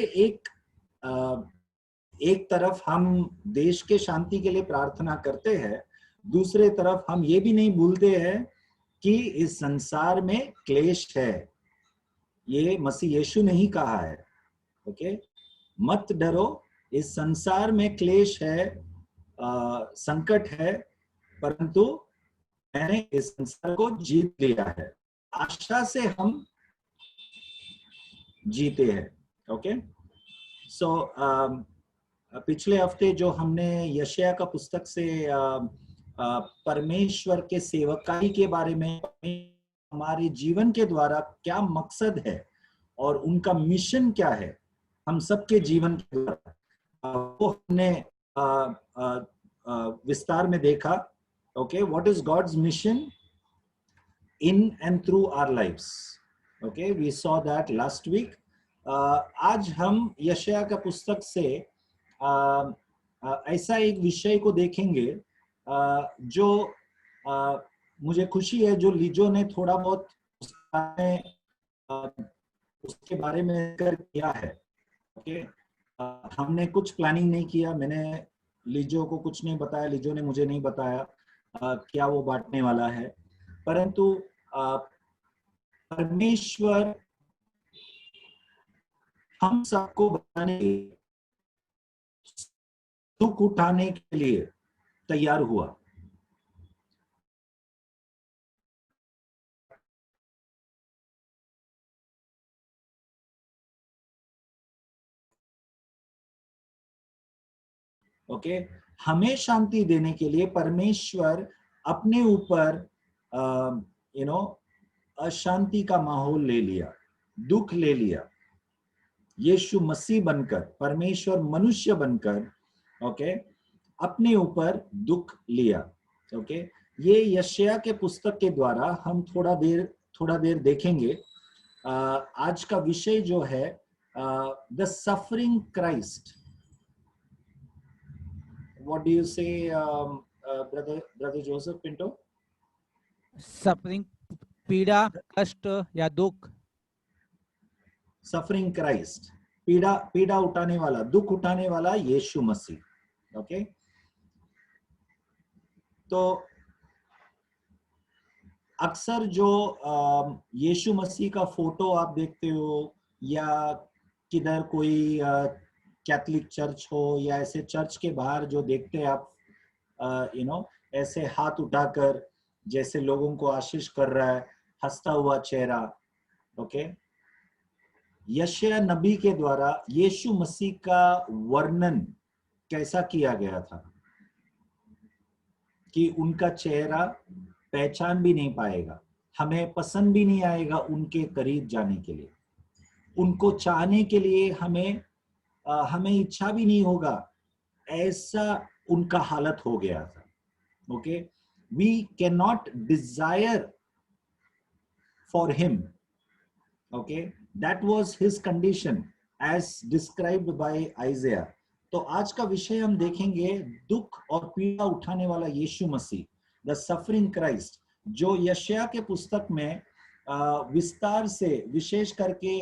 एक तरफ हम देश के शांति के लिए प्रार्थना करते हैं, दूसरे तरफ हम ये भी नहीं भूलते हैं कि इस संसार में क्लेश है, ये मसीह यीशु ने ही कहा है। ओके, मत डरो, इस संसार में क्लेश है, संकट है, परंतु मैंने इस संसार को जीत लिया है। आशा से हम जीते हैं। ओके, सो पिछले हफ्ते जो हमने यशायाह का पुस्तक से परमेश्वर के सेवकाई के बारे में, हमारे जीवन के द्वारा क्या मकसद है और उनका मिशन क्या है हम सबके जीवन के द्वारा, वो हमने विस्तार में देखा। Okay, what is God's mission in and through our lives. Okay, we saw that last week. आज हम यशायाह का पुस्तक से ऐसा एक विषय को देखेंगे जो मुझे खुशी है जो लीजो ने थोड़ा बहुत उसके बारे में कर किया है। ओके, हमने कुछ प्लानिंग नहीं किया, मैंने लीजो को कुछ नहीं बताया, लीजो ने मुझे नहीं बताया क्या वो बांटने वाला है, परंतु परमेश्वर हम सबको बताने, दुख उठाने के लिए तैयार हुआ। ओके, हमें शांति देने के लिए परमेश्वर अपने ऊपर अशांति का माहौल ले लिया, दुख ले लिया। यीशु मसीह बनकर, परमेश्वर मनुष्य बनकर, ओके, अपने ऊपर दुख लिया। ओके, ये यशायाह के पुस्तक के द्वारा हम थोड़ा देर देखेंगे। आज का विषय जो है the suffering Christ. What do you say, brother Joseph Pinto? Suffering, पीड़ा, कष्ट या दुख। सफरिंग क्राइस्ट, पीड़ा उठाने वाला, दुख उठाने वाला यीशु मसीह। ओके, तो अक्सर जो यीशु मसीह का फोटो आप देखते हो, या किधर कोई कैथलिक चर्च हो या ऐसे चर्च के बाहर जो देखते हैं आप, ऐसे हाथ उठाकर जैसे लोगों को आशीष कर रहा है, हंसता हुआ चेहरा। ओके, यशायाह नबी के द्वारा यीशु मसीह का वर्णन कैसा किया गया था कि उनका चेहरा पहचान भी नहीं पाएगा, हमें पसंद भी नहीं आएगा उनके करीब जाने के लिए, उनको चाहने के लिए हमें इच्छा भी नहीं होगा, ऐसा उनका हालत हो गया था। Okay, we can not desire for him. Okay, that was his condition as described by Isaiah. तो आज का विषय हम देखेंगे दुख और पीड़ा उठाने वाला यीशु मसीह, द सफरिंग क्राइस्ट, जो यशायाह के पुस्तक में विस्तार से, विशेष करके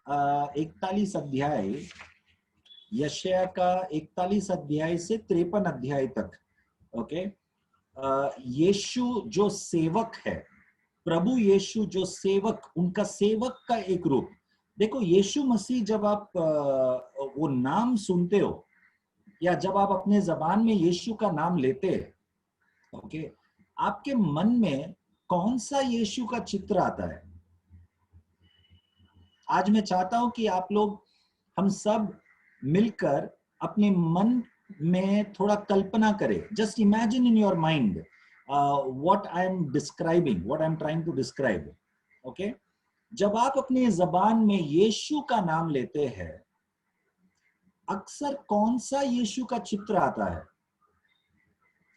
41 अध्याय, यशायाह का 41 अध्याय से 53 अध्याय तक। ओके, यीशु जो सेवक है, प्रभु यीशु जो सेवक, उनका सेवक का एक रूप। देखो, यीशु मसीह जब आप वो नाम सुनते हो या जब आप अपने जबान में यीशु का नाम लेते हैं, ओके, आपके मन में कौन सा यीशु का चित्र आता है? आज मैं चाहता हूं कि आप लोग, हम सब मिलकर अपने मन में थोड़ा कल्पना करें। Just imagine in your mind what I am describing, what I am trying to describe. Okay, जब आप अपने जबान में यीशु का नाम लेते हैं, अक्सर कौन सा यीशु का चित्र आता है?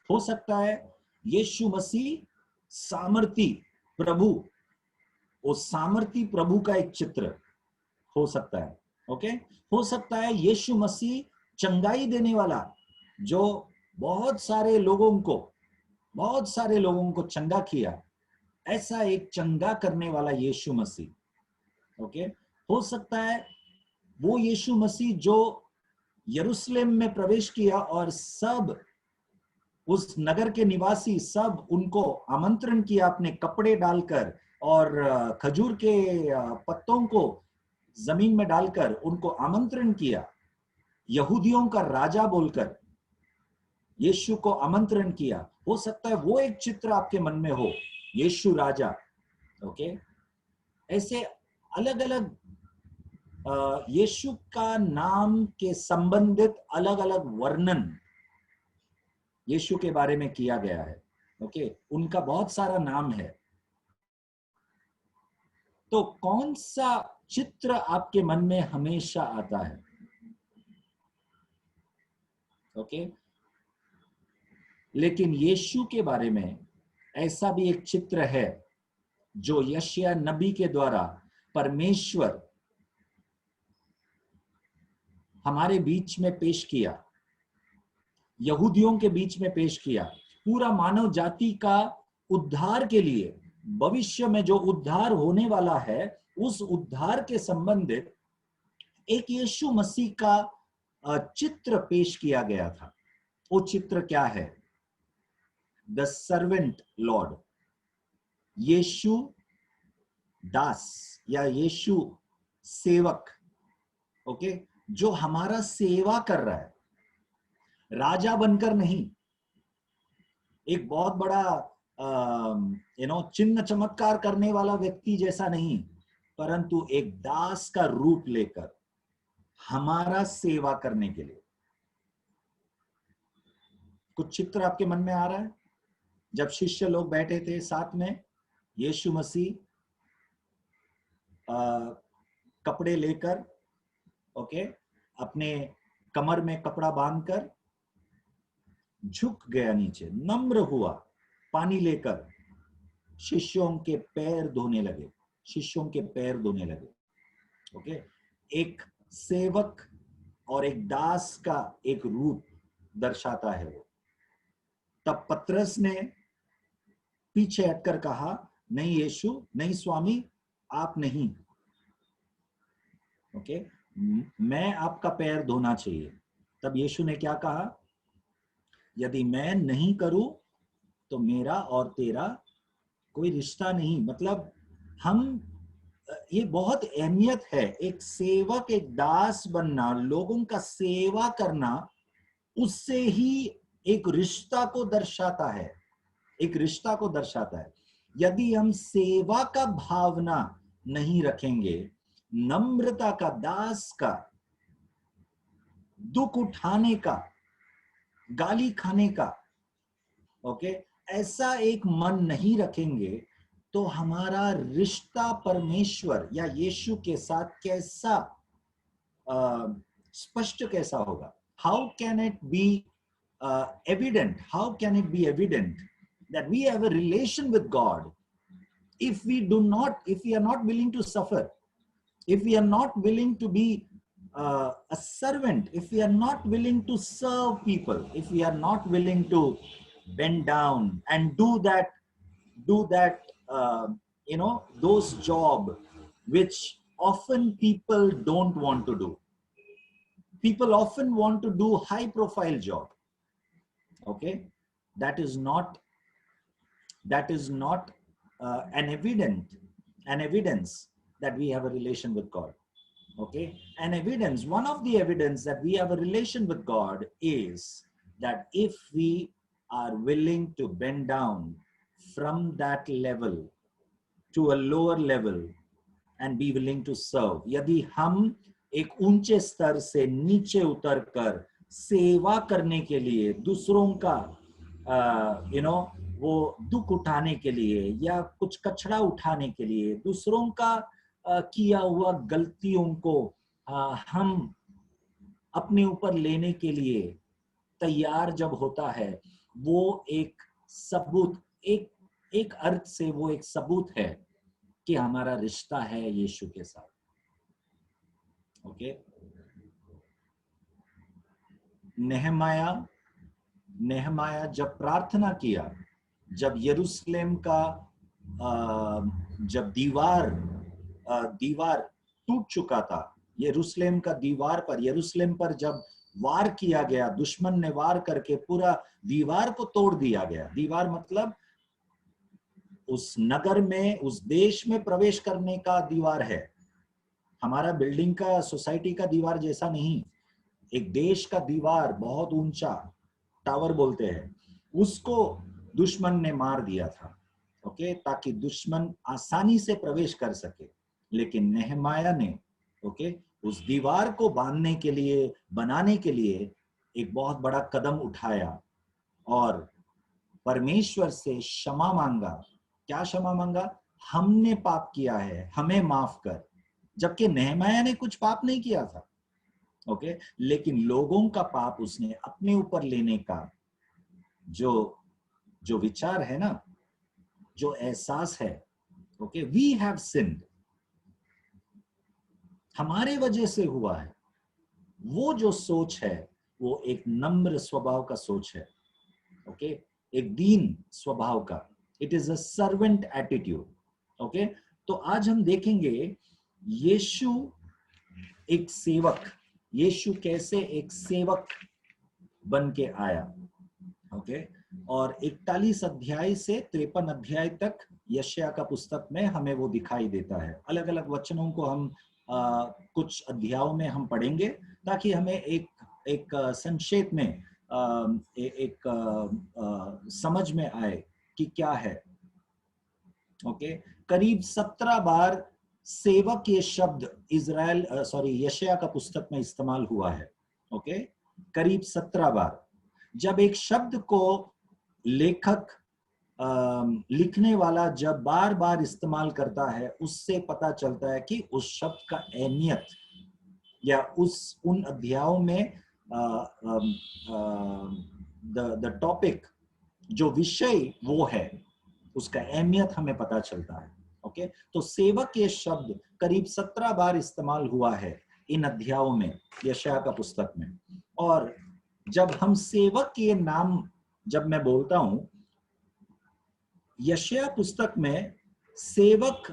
हो सकता है यीशु मसीह सामर्थी प्रभु, वो सामर्थी प्रभु का एक चित्र हो सकता है। ओके, हो सकता है यीशु मसीह चंगाई देने वाला, जो बहुत सारे लोगों को चंगा किया, ऐसा एक चंगा करने वाला यीशु मसीह। ओके, हो सकता है वो यीशु मसीह जो यरूशलेम में प्रवेश किया और सब उस नगर के निवासी सब उनको आमंत्रण किया अपने कपड़े डालकर और खजूर के पत्तों को जमीन में डालकर उनको आमंत्रण किया, यहूदियों का राजा बोलकर यीशु को आमंत्रण किया। हो सकता है वो एक चित्र आपके मन में हो, यीशु राजा। ओके, ऐसे अलग अलग यीशु का नाम के संबंधित अलग अलग वर्णन यीशु के बारे में किया गया है। ओके, उनका बहुत सारा नाम है। तो कौन सा चित्र आपके मन में हमेशा आता है? ओके, लेकिन यीशु के बारे में ऐसा भी एक चित्र है जो यशायाह नबी के द्वारा परमेश्वर हमारे बीच में पेश किया, यहूदियों के बीच में पेश किया, पूरा मानव जाति का उद्धार के लिए, भविष्य में जो उद्धार होने वाला है उस उद्धार के संबंधित एक यीशु मसीह का चित्र पेश किया गया था। वो चित्र क्या है? द सर्वेंट लॉर्ड, यीशु दास या यीशु सेवक। ओके, जो हमारा सेवा कर रहा है, राजा बनकर नहीं, एक बहुत बड़ा चिन्ह चमत्कार करने वाला व्यक्ति जैसा नहीं, परंतु एक दास का रूप लेकर हमारा सेवा करने के लिए। कुछ चित्र आपके मन में आ रहा है? जब शिष्य लोग बैठे थे साथ में, यीशु मसीह कपड़े लेकर, ओके, अपने कमर में कपड़ा बांधकर झुक गया नीचे, नम्र हुआ, पानी लेकर शिष्यों के पैर धोने लगे, शिष्यों के पैर धोने लगे। ओके, एक सेवक और एक दास का एक रूप दर्शाता है वो। तब पतरस ने पीछे हटकर कहा, नहीं यीशु, नहीं स्वामी, आप नहीं। ओके, मैं आपका पैर धोना चाहिए। तब यीशु ने क्या कहा? यदि मैं नहीं करूं तो मेरा और तेरा कोई रिश्ता नहीं। मतलब ये बहुत अहमियत है, एक सेवक, एक दास बनना, लोगों का सेवा करना, उससे ही एक रिश्ता को दर्शाता है, एक रिश्ता को दर्शाता है। यदि हम सेवा का भावना नहीं रखेंगे, नम्रता का, दास का, दुख उठाने का, गाली खाने का, ओके, ऐसा एक मन नहीं रखेंगे, तो हमारा रिश्ता परमेश्वर या यीशु के साथ कैसा स्पष्ट कैसा होगा? How can it be evident? How can it be evident that we have a relation with God if we are not willing to suffer, if we are not willing to be a servant, if we are not willing to serve people, if we are not willing to bend down and do that those job which often people don't want to do. People often want to do high profile job. Okay, that is not an evidence that we have a relation with God. Okay, one of the evidence that we have a relation with God is that if we are willing to bend down from that level to a lower level and be willing to serve, यदि हम एक ऊंचे स्तर से नीचे उतरकर सेवा करने के लिए, दूसरों का वो दुख उठाने के लिए या कुछ कचरा उठाने के लिए, दूसरों का किया हुआ गलतियों को हम अपने ऊपर लेने के लिए तैयार जब होता है, वो एक सबूत, एक अर्थ से वो एक सबूत है कि हमारा रिश्ता है यीशु के साथ। ओके, नेहमाया जब प्रार्थना किया, जब यरूशलेम का जब दीवार टूट चुका था, यरूशलेम पर जब वार किया गया, दुश्मन ने वार करके पूरा दीवार को तोड़ दिया गया। दीवार मतलब उस नगर में, उस देश में प्रवेश करने का दीवार है। हमारा बिल्डिंग का, सोसाइटी का दीवार जैसा नहीं, एक देश का दीवार बहुत ऊंचा, टावर बोलते हैं, उसको दुश्मन ने मार दिया था, ओके, ताकि दुश्मन आसानी से प्रवेश कर सके। लेकिन नेहमाया ने, ओके, उस दीवार को बांधने के लिए, बनाने के लिए एक बहुत बड़ा कदम उठाया और परमेश्वर से क्षमा मांगा। क्या क्षमा मांगा? हमने पाप किया है, हमें माफ कर। जबकि नेहमाया ने कुछ पाप नहीं किया था, ओके, लेकिन लोगों का पाप उसने अपने ऊपर लेने का जो विचार है ना, जो एहसास है, ओके, वी हैव सिन्ड, हमारे वजह से हुआ है, वो जो सोच है वो एक नम्र स्वभाव का सोच है, ओके, एक दीन स्वभाव का। It is a servant attitude, okay. तो आज हम देखेंगे यीशु एक सेवक, यीशु कैसे एक सेवक बन के आया, ओके। और 41 अध्याय से 53 अध्याय तक यशायाह का पुस्तक में हमें वो दिखाई देता है। अलग अलग वचनों को हम कुछ अध्यायों में हम पढ़ेंगे ताकि हमें एक संक्षेप में एक समझ में आए कि क्या है, ओके। करीब 17 बार सेवक ये शब्द यशायाह का पुस्तक में इस्तेमाल हुआ है, ओके, करीब 17 बार। जब एक शब्द को लेखक लिखने वाला जब बार बार इस्तेमाल करता है, उससे पता चलता है कि उस शब्द का अहमियत या उन अध्यायों में द टॉपिक, जो विषय वो है, उसका अहमियत हमें पता चलता है, ओके। तो सेवक ये शब्द करीब 17 बार इस्तेमाल हुआ है इन अध्यायों में यशायाह का पुस्तक में। और जब हम सेवक के नाम, जब मैं बोलता हूं, यशायाह पुस्तक में सेवक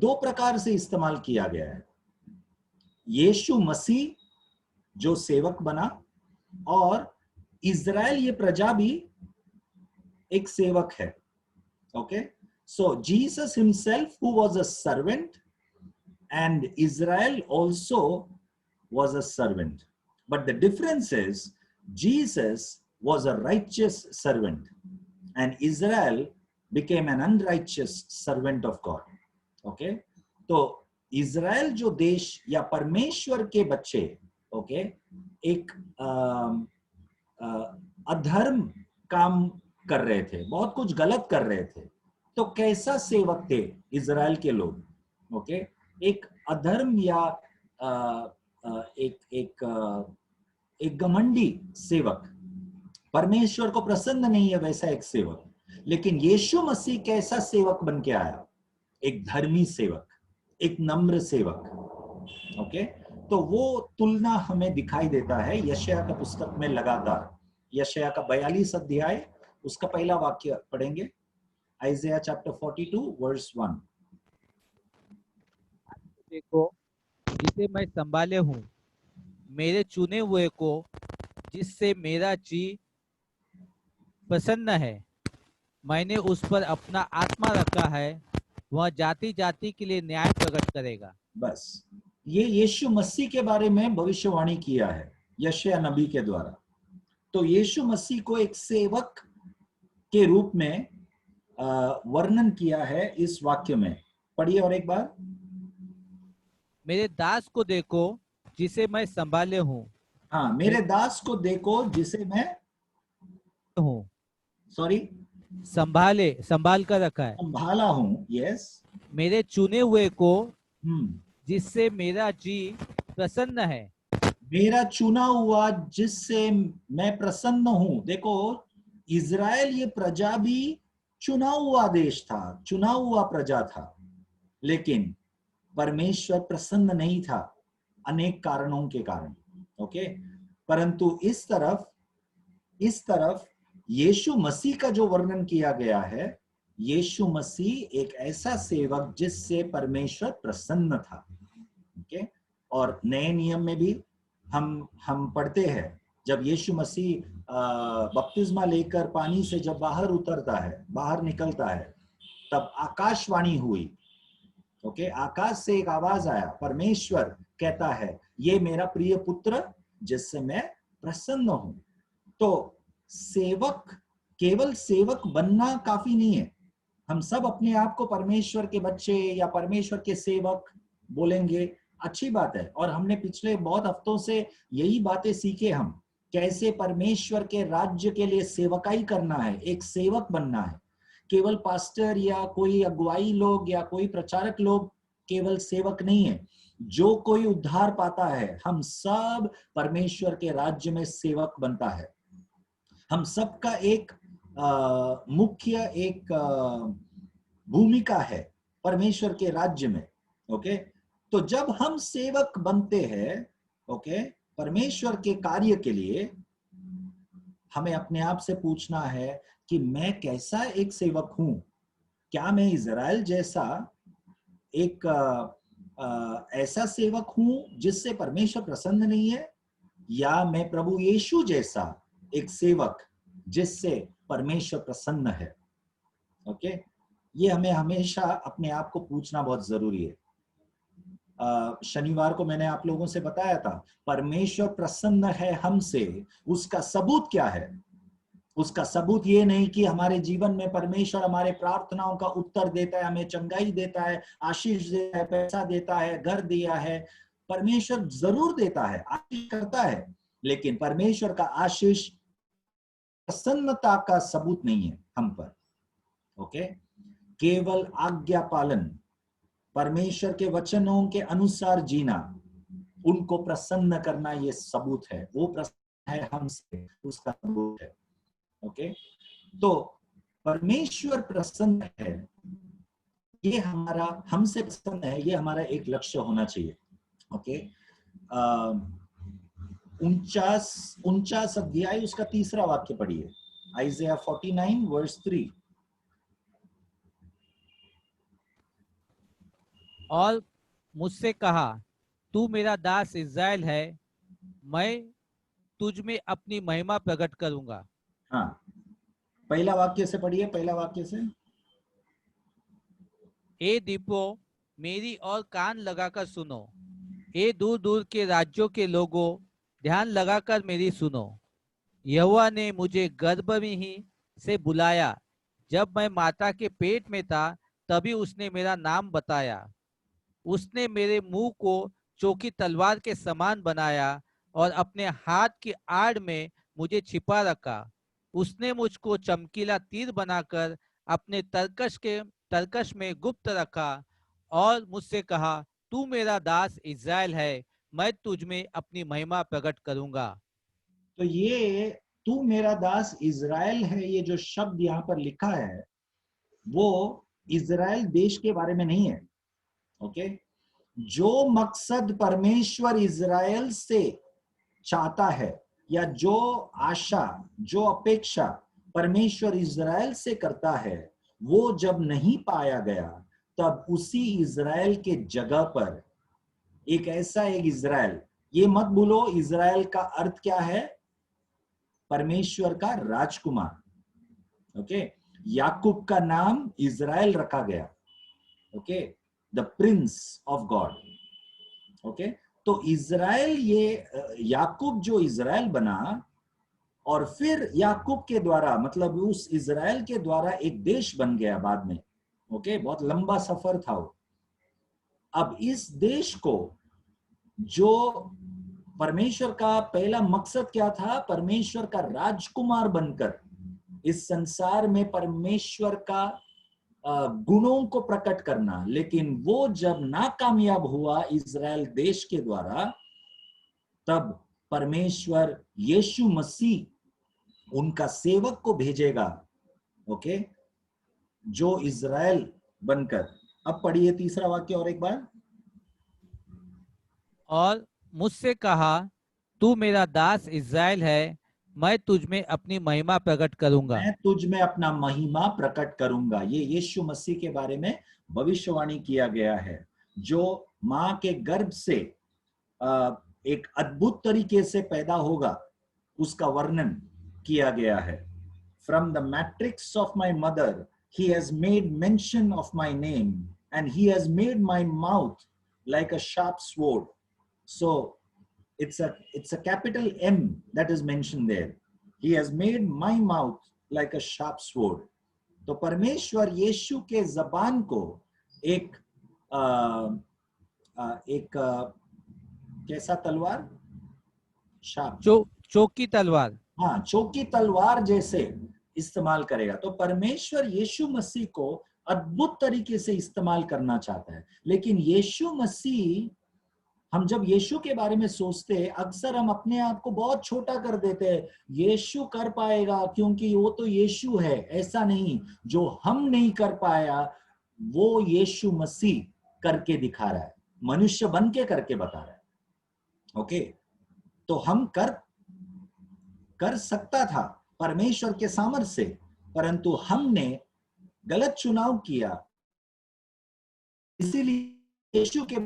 2 प्रकार से इस्तेमाल किया गया है। यीशु मसीह जो सेवक बना, और इज़राइल ये प्रजा भी एक सेवक है, okay. So Jesus himself who was a servant and Israel also was a servant, but the difference is Jesus was a righteous servant and Israel became an unrighteous servant of God, okay। तो Israel जो देश या परमेश्वर के बच्चे, okay, एक अधर्म काम कर रहे थे, बहुत कुछ गलत कर रहे थे। तो कैसा सेवक थे इज़राइल के लोग, ओके, एक अधर्म या एक घमंडी सेवक, परमेश्वर को प्रसन्न नहीं है वैसा एक सेवक। लेकिन यीशु मसीह कैसा सेवक बन के आया? एक धर्मी सेवक, एक नम्र सेवक, ओके। तो वो तुलना हमें दिखाई देता है यशायाह का पुस्तक में लगातार। यशायाह का 42 अध्याय, उसका पहला वाक्य पढ़ेंगे, आइज़ाया चैप्टर 42 वर्स 1। देखो जिसे मैं संभाले हूँ, मेरे चुने हुए को जिससे मेरा जी प्रसन्न है, मैंने उस पर अपना आत्मा रखा है, वह जाति जाति के लिए न्याय प्रकट करेगा। बस ये यीशु मसीह के बारे में भविष्यवाणी किया है यशायाह नबी के द्वारा। तो यीशु मसीह को एक सेवक के रूप में वर्णन किया है इस वाक्य में। पढ़िए और एक बार। मेरे दास को देखो जिसे मैं संभाले हूँ। हाँ, मेरे दास को देखो जिसे मैं हूँ, सॉरी संभाल कर रखा है। संभाला हूँ, यस। मेरे चुने हुए को जिससे मेरा जी प्रसन्न है। मेरा चुना हुआ जिससे मैं प्रसन्न हूं। देखो, इज़राइल ये प्रजा भी चुना हुआ देश था, चुना हुआ प्रजा था, लेकिन परमेश्वर प्रसन्न नहीं था अनेक कारणों के कारण, ओके। परंतु इस तरफ यीशु मसीह का जो वर्णन किया गया है, यीशु मसीह एक ऐसा सेवक जिससे परमेश्वर प्रसन्न था, ओके। और नए नियम में भी हम पढ़ते हैं, जब यीशु मसीह बपतिस्मा लेकर पानी से जब बाहर उतरता है, बाहर निकलता है, तब आकाशवाणी हुई, ओके, आकाश से एक आवाज आया, परमेश्वर कहता है ये मेरा प्रिय पुत्र जिससे मैं प्रसन्न हूं। तो सेवक, केवल सेवक बनना काफी नहीं है। हम सब अपने आप को परमेश्वर के बच्चे या परमेश्वर के सेवक बोलेंगे, अच्छी बात है, और हमने पिछले बहुत हफ्तों से यही बातें सीखे, हम कैसे परमेश्वर के राज्य के लिए सेवकाई करना है, एक सेवक बनना है। केवल पास्टर या कोई अगुवाई लोग या कोई प्रचारक लोग केवल सेवक नहीं है, जो कोई उद्धार पाता है हम सब परमेश्वर के राज्य में सेवक बनता है। हम सबका एक मुख्य एक भूमिका है परमेश्वर के राज्य में। ओके, तो जब हम सेवक बनते हैं ओके परमेश्वर के कार्य के लिए, हमें अपने आप से पूछना है कि मैं कैसा एक सेवक हूं। क्या मैं इजराइल जैसा एक ऐसा सेवक हूं जिससे परमेश्वर प्रसन्न नहीं है, या मैं प्रभु यीशु जैसा एक सेवक जिससे परमेश्वर प्रसन्न है। ओके, ये हमें हमेशा अपने आप को पूछना बहुत जरूरी है। शनिवार को मैंने आप लोगों से बताया था, परमेश्वर प्रसन्न है हमसे, उसका सबूत क्या है? उसका सबूत ये नहीं कि हमारे जीवन में परमेश्वर हमारे प्रार्थनाओं का उत्तर देता है, हमें चंगाई देता है, आशीष देता है, पैसा देता है, घर दिया है। परमेश्वर जरूर देता है, आशीष करता है, लेकिन परमेश्वर का आशीष प्रसन्नता का सबूत नहीं है हम पर। ओके, केवल आज्ञा पालन, परमेश्वर के वचनों के अनुसार जीना, उनको प्रसन्न करना, ये सबूत है। वो प्रसन्न है हमसे, उसका सबूत है। ओके, तो परमेश्वर प्रसन्न है, ये हमारा, हमसे प्रसन्न है, ये हमारा एक लक्ष्य होना चाहिए। ओके, 49 अध्याय उसका 3रा वाक्य पढ़िए, आइज़ाया 49 वर्स 3। और मुझसे कहा, तू मेरा दास इज़राइल है, मैं तुझ में अपनी महिमा प्रकट करूंगा। हाँ, पहला वाक्य से पढ़िए, पहला वाक्य से। ए दीपो, मेरी और कान लगाकर सुनो, ए दूर दूर के राज्यों के लोगों, ध्यान लगाकर मेरी सुनो। यहोवा ने मुझे गर्भ में ही से बुलाया, जब मैं माता के पेट में था तभी उसने मेरा नाम बताया। उसने मेरे मुंह को चौकी तलवार के समान बनाया और अपने हाथ की आड़ में मुझे छिपा रखा। उसने मुझको चमकीला तीर बनाकर अपने तरकश में गुप्त रखा और मुझसे कहा, तू मेरा दास इज़राइल है, मैं तुझ में अपनी महिमा प्रकट करूंगा। तो ये तू मेरा दास इज़राइल है, ये जो शब्द यहाँ पर लिखा है वो इज़राइल देश के बारे में नहीं है। ओके, जो मकसद परमेश्वर इज़राइल से चाहता है, या जो आशा, जो अपेक्षा परमेश्वर इज़राइल से करता है, वो जब नहीं पाया गया, तब उसी इज़राइल के जगह पर एक ऐसा एक इज़राइल, ये मत भूलो इज़राइल का अर्थ क्या है, परमेश्वर का राजकुमार। ओके, याकूब का नाम इज़राइल रखा गया। Okay, the Prince of God. Okay, तो इज़राइल, ये याकूब जो इज़राइल बना, और फिर याकूब के द्वारा, मतलब उस इज़राइल के द्वारा एक देश बन गया बाद में। ओके, बहुत लंबा सफर था वो। अब इस देश को, जो परमेश्वर का पहला मकसद क्या था, परमेश्वर का राजकुमार बनकर इस संसार में परमेश्वर का गुणों को प्रकट करना, लेकिन वो जब नाकामयाब हुआ इज़राइल देश के द्वारा, तब परमेश्वर यीशु मसीह उनका सेवक को भेजेगा। ओके, जो इज़राइल बनकर। अब पढ़िए 3रा वाक्य और एक बार। और मुझसे कहा, तू मेरा दास इज़राइल है, मैं तुझ में अपनी महिमा प्रकट करूंगा। मैं तुझ में अपना महिमा प्रकट करूंगा। ये यीशु मसीह के बारे में भविष्यवाणी किया गया है, जो मां के गर्भ से एक अद्भुत तरीके से पैदा होगा, उसका वर्णन किया गया है। From the matrix of my mother he has made mention of my name and he has made my mouth like a sharp sword. So it's a capital M that is mentioned there. He has made my mouth like a sharp sword. तो परमेश्वर यीशु के जबान को एक कैसा तलवार, sharp, चौकी तलवार, हाँ, चौकी तलवार जैसे इस्तेमाल करेगा। तो परमेश्वर यीशु मसीह को अद्भुत तरीके से इस्तेमाल करना चाहता है। लेकिन यीशु मसीह, हम जब यीशु के बारे में सोचते हैं, अक्सर हम अपने आप को बहुत छोटा कर देते हैं। यीशु कर पाएगा क्योंकि वो तो यीशु है। ऐसा नहीं, जो हम नहीं कर पाया वो यीशु मसीह करके दिखा रहा है, मनुष्य बन के करके बता रहा है। ओके, तो हम कर सकता था परमेश्वर के सामर्थ्य से, परंतु हमने गलत चुनाव किया। इसीलिए यीशु के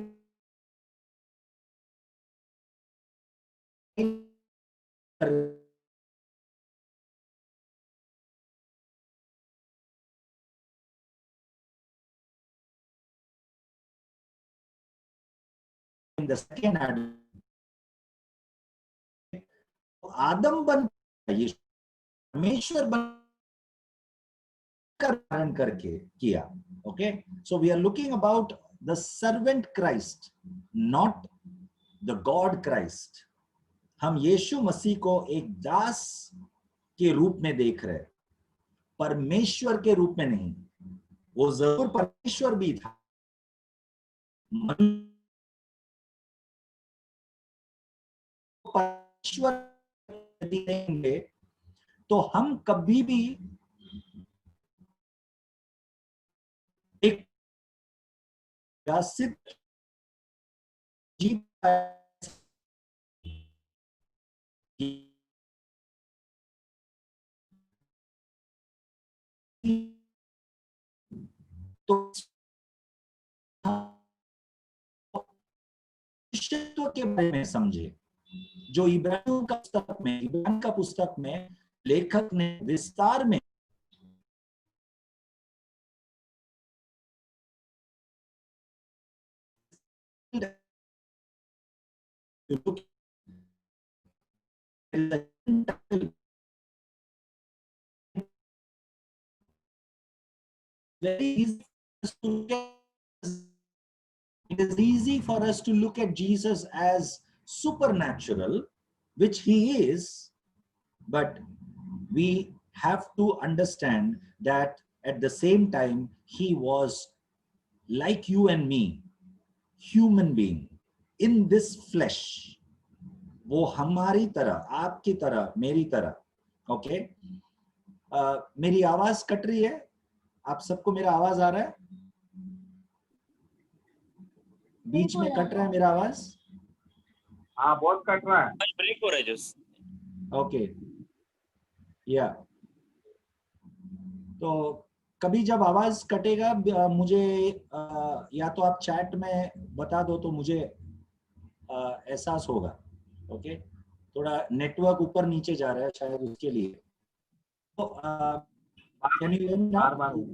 in the second Adam, आदम बन परमेश्वर बनकर धारण करके किया। Okay, so we are looking about the servant Christ, not the God Christ. हम यीशु मसीह को एक दास के रूप में देख रहे, परमेश्वर के रूप में नहीं। वो जरूर परमेश्वर भी था, परमेश्वर देंगे तो हम कभी भी एक सिर्फ जीत तो शिष्यत्व के बारे में समझे, जो इब्रानियों का पुस्तक में लेखक ने विस्तार में it is easy for us to look at Jesus as supernatural, which he is, but we have to understand that at the same time he was like you and me, human being in this flesh. वो हमारी तरह, आपकी तरह, मेरी तरह। Okay, मेरी आवाज cut रही है? आप सबको मेरा आवाज आ रहा है? बीच में कट रहा है मेरा आवाज? हाँ, बहुत कट रहा है, ब्रेक हो रहा है जोस। ओके, या तो कभी जब आवाज कटेगा मुझे या तो आप चैट में बता दो तो मुझे एहसास होगा। ओके, थोड़ा नेटवर्क ऊपर नीचे जा रहा है शायद, उसके लिए। तो can you hear me now?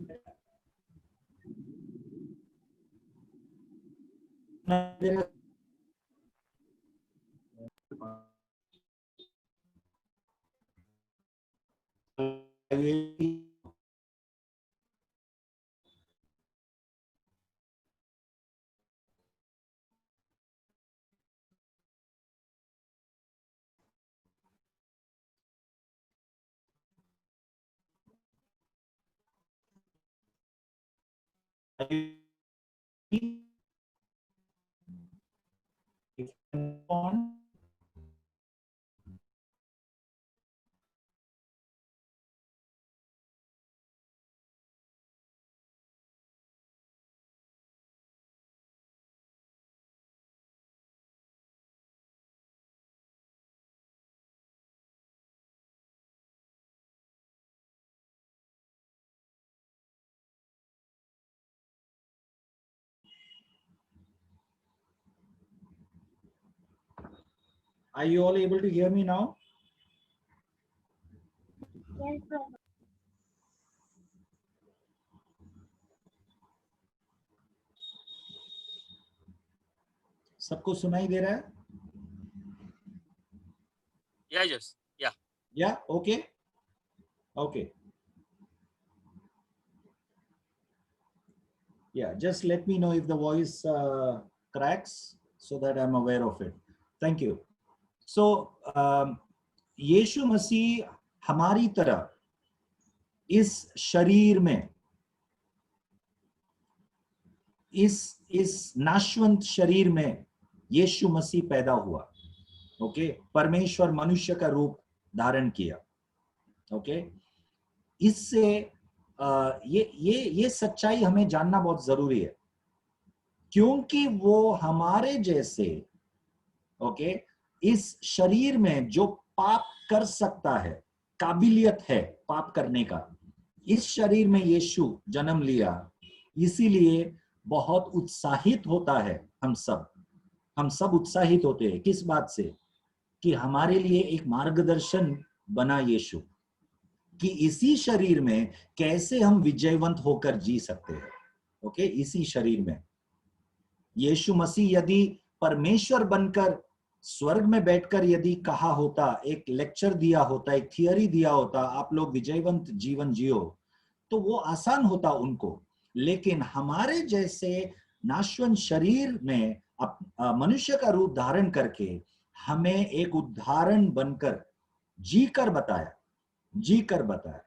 Are you all able to hear me now? Yes, brother. सबको सुनाई दे रहा है? Yeah, yes. Yeah. Yeah, okay. Okay. Yeah, just let me know if the voice cracks so that I'm aware of it. Thank you. So, यीशु मसीह हमारी तरह इस शरीर में, इस नाशवंत शरीर में यीशु मसीह पैदा हुआ. ओके, परमेश्वर मनुष्य का रूप धारण किया. ओके, इससे ये सच्चाई हमें जानना बहुत जरूरी है, क्योंकि वो हमारे जैसे, ओके, इस शरीर में जो पाप कर सकता है, काबिलियत है पाप करने का, इस शरीर में यीशु जन्म लिया. इसीलिए बहुत उत्साहित होता है. हम सब उत्साहित होते हैं. किस बात से? कि हमारे लिए एक मार्गदर्शन बना यीशु, कि इसी शरीर में कैसे हम विजयवंत होकर जी सकते हैं. ओके, इसी शरीर में यीशु मसीह यदि परमेश्वर बनकर स्वर्ग में बैठकर यदि कहा होता, एक लेक्चर दिया होता, एक थियरी दिया होता, आप लोग विजयवंत जीवन जियो, तो वो आसान होता उनको. लेकिन हमारे जैसे नाशवंत शरीर में मनुष्य का रूप धारण करके हमें एक उदाहरण बनकर जी कर बताया.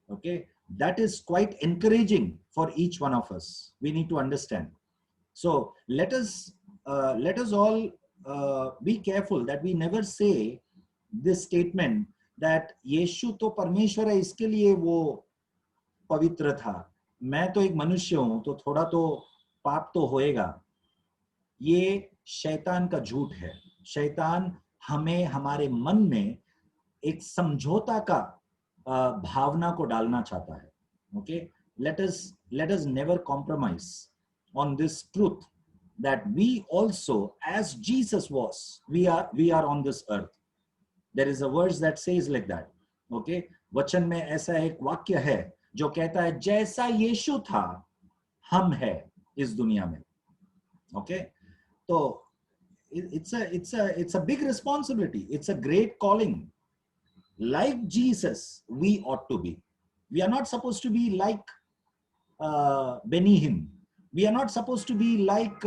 Okay, that is quite encouraging for each one of us. We need to understand. So let us all be careful that we never say this statement that यीशु तो परमेश्वर है, इसके लिए वो पवित्र था, मैं तो एक मनुष्य हूं तो थोड़ा तो पाप तो होएगा. ये शैतान का झूठ है. शैतान हमें हमारे मन में एक समझौता का भावना को डालना चाहता है. Okay, let us never compromise on this truth that we also, as Jesus was, we are on this earth. There is a verse that says like that. Okay, वचन में ऐसा एक वाक्य है जो कहता है जैसा यीशु था हम है इस दुनिया में. Okay, तो it's a big responsibility. It's a great calling. Like Jesus, we ought to be. We are not supposed to be like Benny Hinn. We are not supposed to be like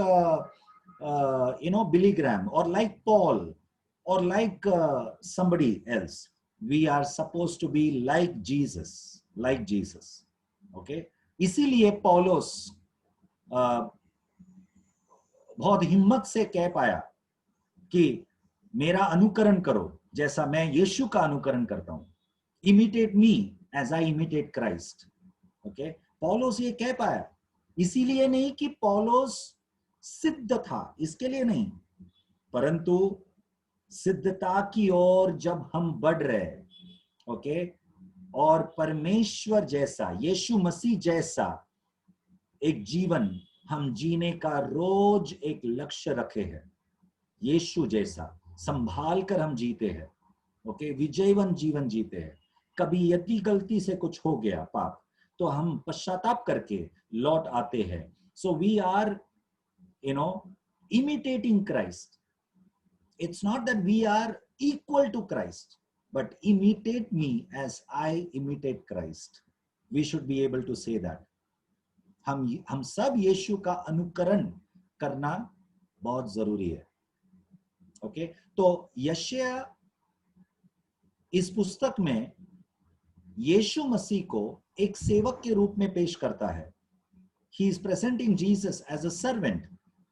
Billy Graham or like Paul or like somebody else. We are supposed to be like Jesus. Okay? इसीलिए पौलुस बहुत हिम्मत से कह पाया कि मेरा अनुकरण करो जैसा मैं यीशु का अनुकरण करता हूं. Imitate me as I imitate Christ. Okay? पौलुस ये कह पाया. इसीलिए नहीं कि पौलुस सिद्ध था, इसके लिए नहीं, परंतु सिद्धता की ओर जब हम बढ़ रहे, ओके, और परमेश्वर जैसा, यीशु मसीह जैसा एक जीवन हम जीने का रोज एक लक्ष्य रखे हैं. यीशु जैसा संभाल कर हम जीते हैं. ओके, विजयवंत जीवन जीते हैं. कभी यदि गलती से कुछ हो गया पाप, तो हम पश्चाताप करके लौट आते हैं. So we are imitating Christ. It's not that we are equal to Christ, but imitate me as I imitate Christ. We should be able to say that. हम सब यीशु का अनुकरण करना बहुत जरूरी है. ओके, तो यशायाह इस पुस्तक में यीशु मसीह को एक सेवक के रूप में पेश करता है. He is presenting Jesus as a servant,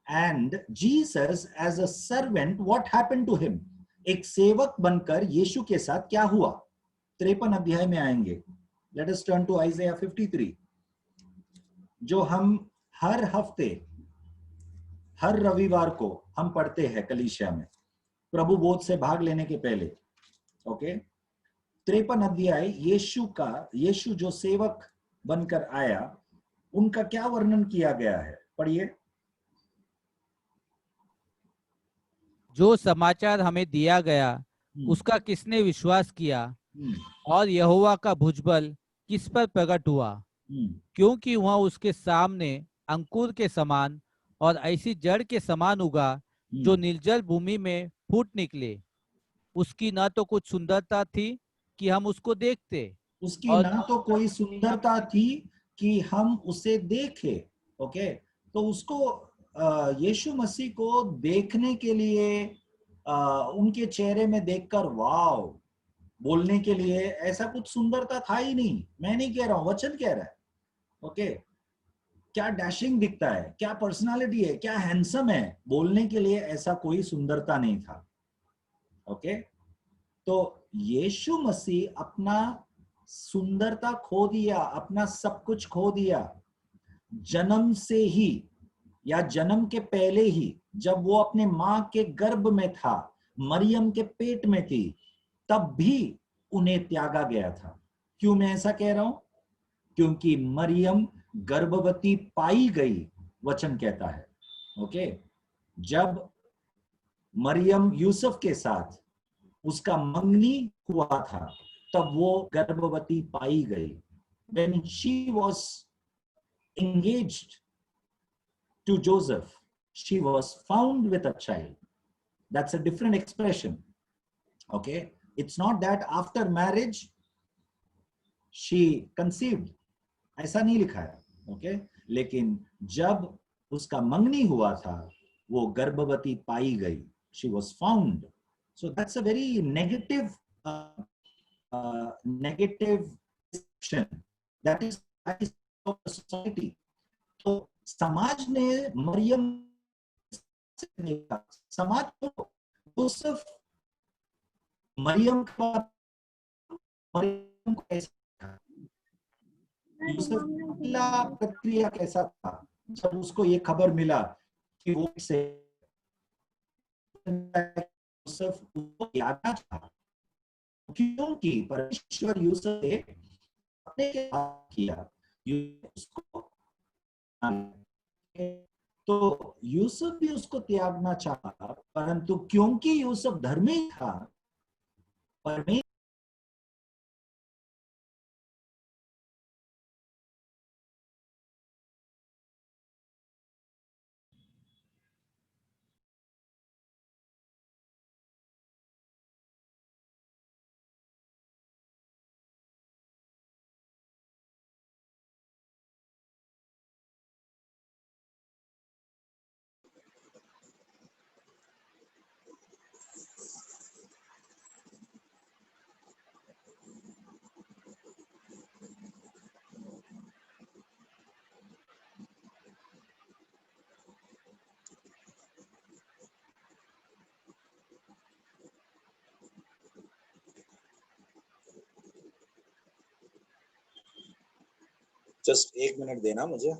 and Jesus as a servant, what happened to him? एक सेवक बनकर यीशु के साथ क्या हुआ? 53 अध्याय में आएंगे. Let us turn to Isaiah 53, जो हम हर हफ्ते, हर रविवार को हम पढ़ते हैं कलीसिया में प्रभु बोध से भाग लेने के पहले. ओके, 53 अध्याय यीशु जो सेवक बनकर आया, उनका क्या वर्णन किया गया है? पढ़िए. जो समाचार हमें दिया गया उसका किसने विश्वास किया, और यहोवा का भुजबल किस पर प्रकट हुआ? क्योंकि वह उसके सामने अंकुर के समान और ऐसी जड़ के समान उगा जो निर्जल भूमि में फूट निकले। उसकी न तो कुछ सुंदरता थी कि हम उसको देखते, उसकी और ना तो कोई सुंदरता थी कि हम उसे देखें। ओके, तो उसको यीशु मसीह को देखने के लिए उनके चेहरे में देखकर वाव बोलने के लिए ऐसा कुछ सुंदरता था ही नहीं। मैं नहीं कह रहा हूं, वचन कह रहा है। ओके, क्या डैशिंग दिखता है, क्या पर्सनालिटी है, क्या हैंडसम है, बोलने के लिए ऐसा कोई सुंदरता नहीं था। ओके, तो यीशु मसीह अपना सुंदरता खो दिया, अपना सब कुछ खो दिया जन्म से ही, या जन्म के पहले ही, जब वो अपने मां के गर्भ में था, मरियम के पेट में थी, तब भी उन्हें त्यागा गया था। क्यों मैं ऐसा कह रहा हूं? क्योंकि मरियम गर्भवती पाई गई, वचन कहता है। ओके, जब मरियम यूसुफ के साथ उसका मंगनी हुआ था, तब वो गर्भवती पाई गई। When she was engaged to Joseph, she was found with a child. That's a different expression. Okay, it's not that after marriage she conceived, ऐसा नहीं लिखा है। ओके, लेकिन जब उसका मंगनी हुआ था, वो गर्भवती पाई गई। She was found. So that's a very negative perception. That is of the society. तो समाज ने मरियम से नहीं कहा, समाज तो सिर्फ मरियम का, मरियम को कैसा था, यूसुफ पहला प्रक्रिया कैसा था जब उसको ये खबर मिला कि वो से यूसुफ को त्यागना चाहा, क्योंकि परमेश्वर यूसुफ ने अपने के साथ किया, उसको, तो यूसुफ भी उसको त्यागना चाहा, परंतु क्योंकि यूसुफ धर्मी था, परमेश्वर जस्ट 1 मिनट देना मुझे।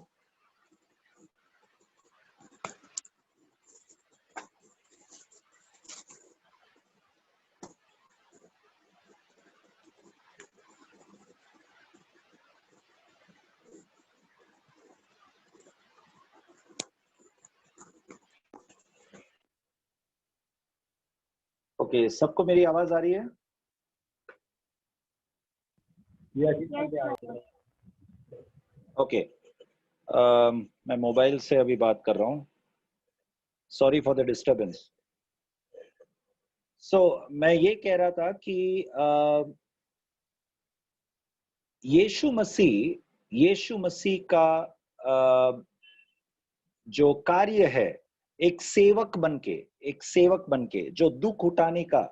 ओके, सबको मेरी आवाज आ रही है? ओके, मैं मोबाइल से अभी बात कर रहा हूँ। Sorry for the disturbance. So मैं ये कह रहा था कि यीशु मसीह का जो कार्य है, एक सेवक बनके जो दुख उठाने का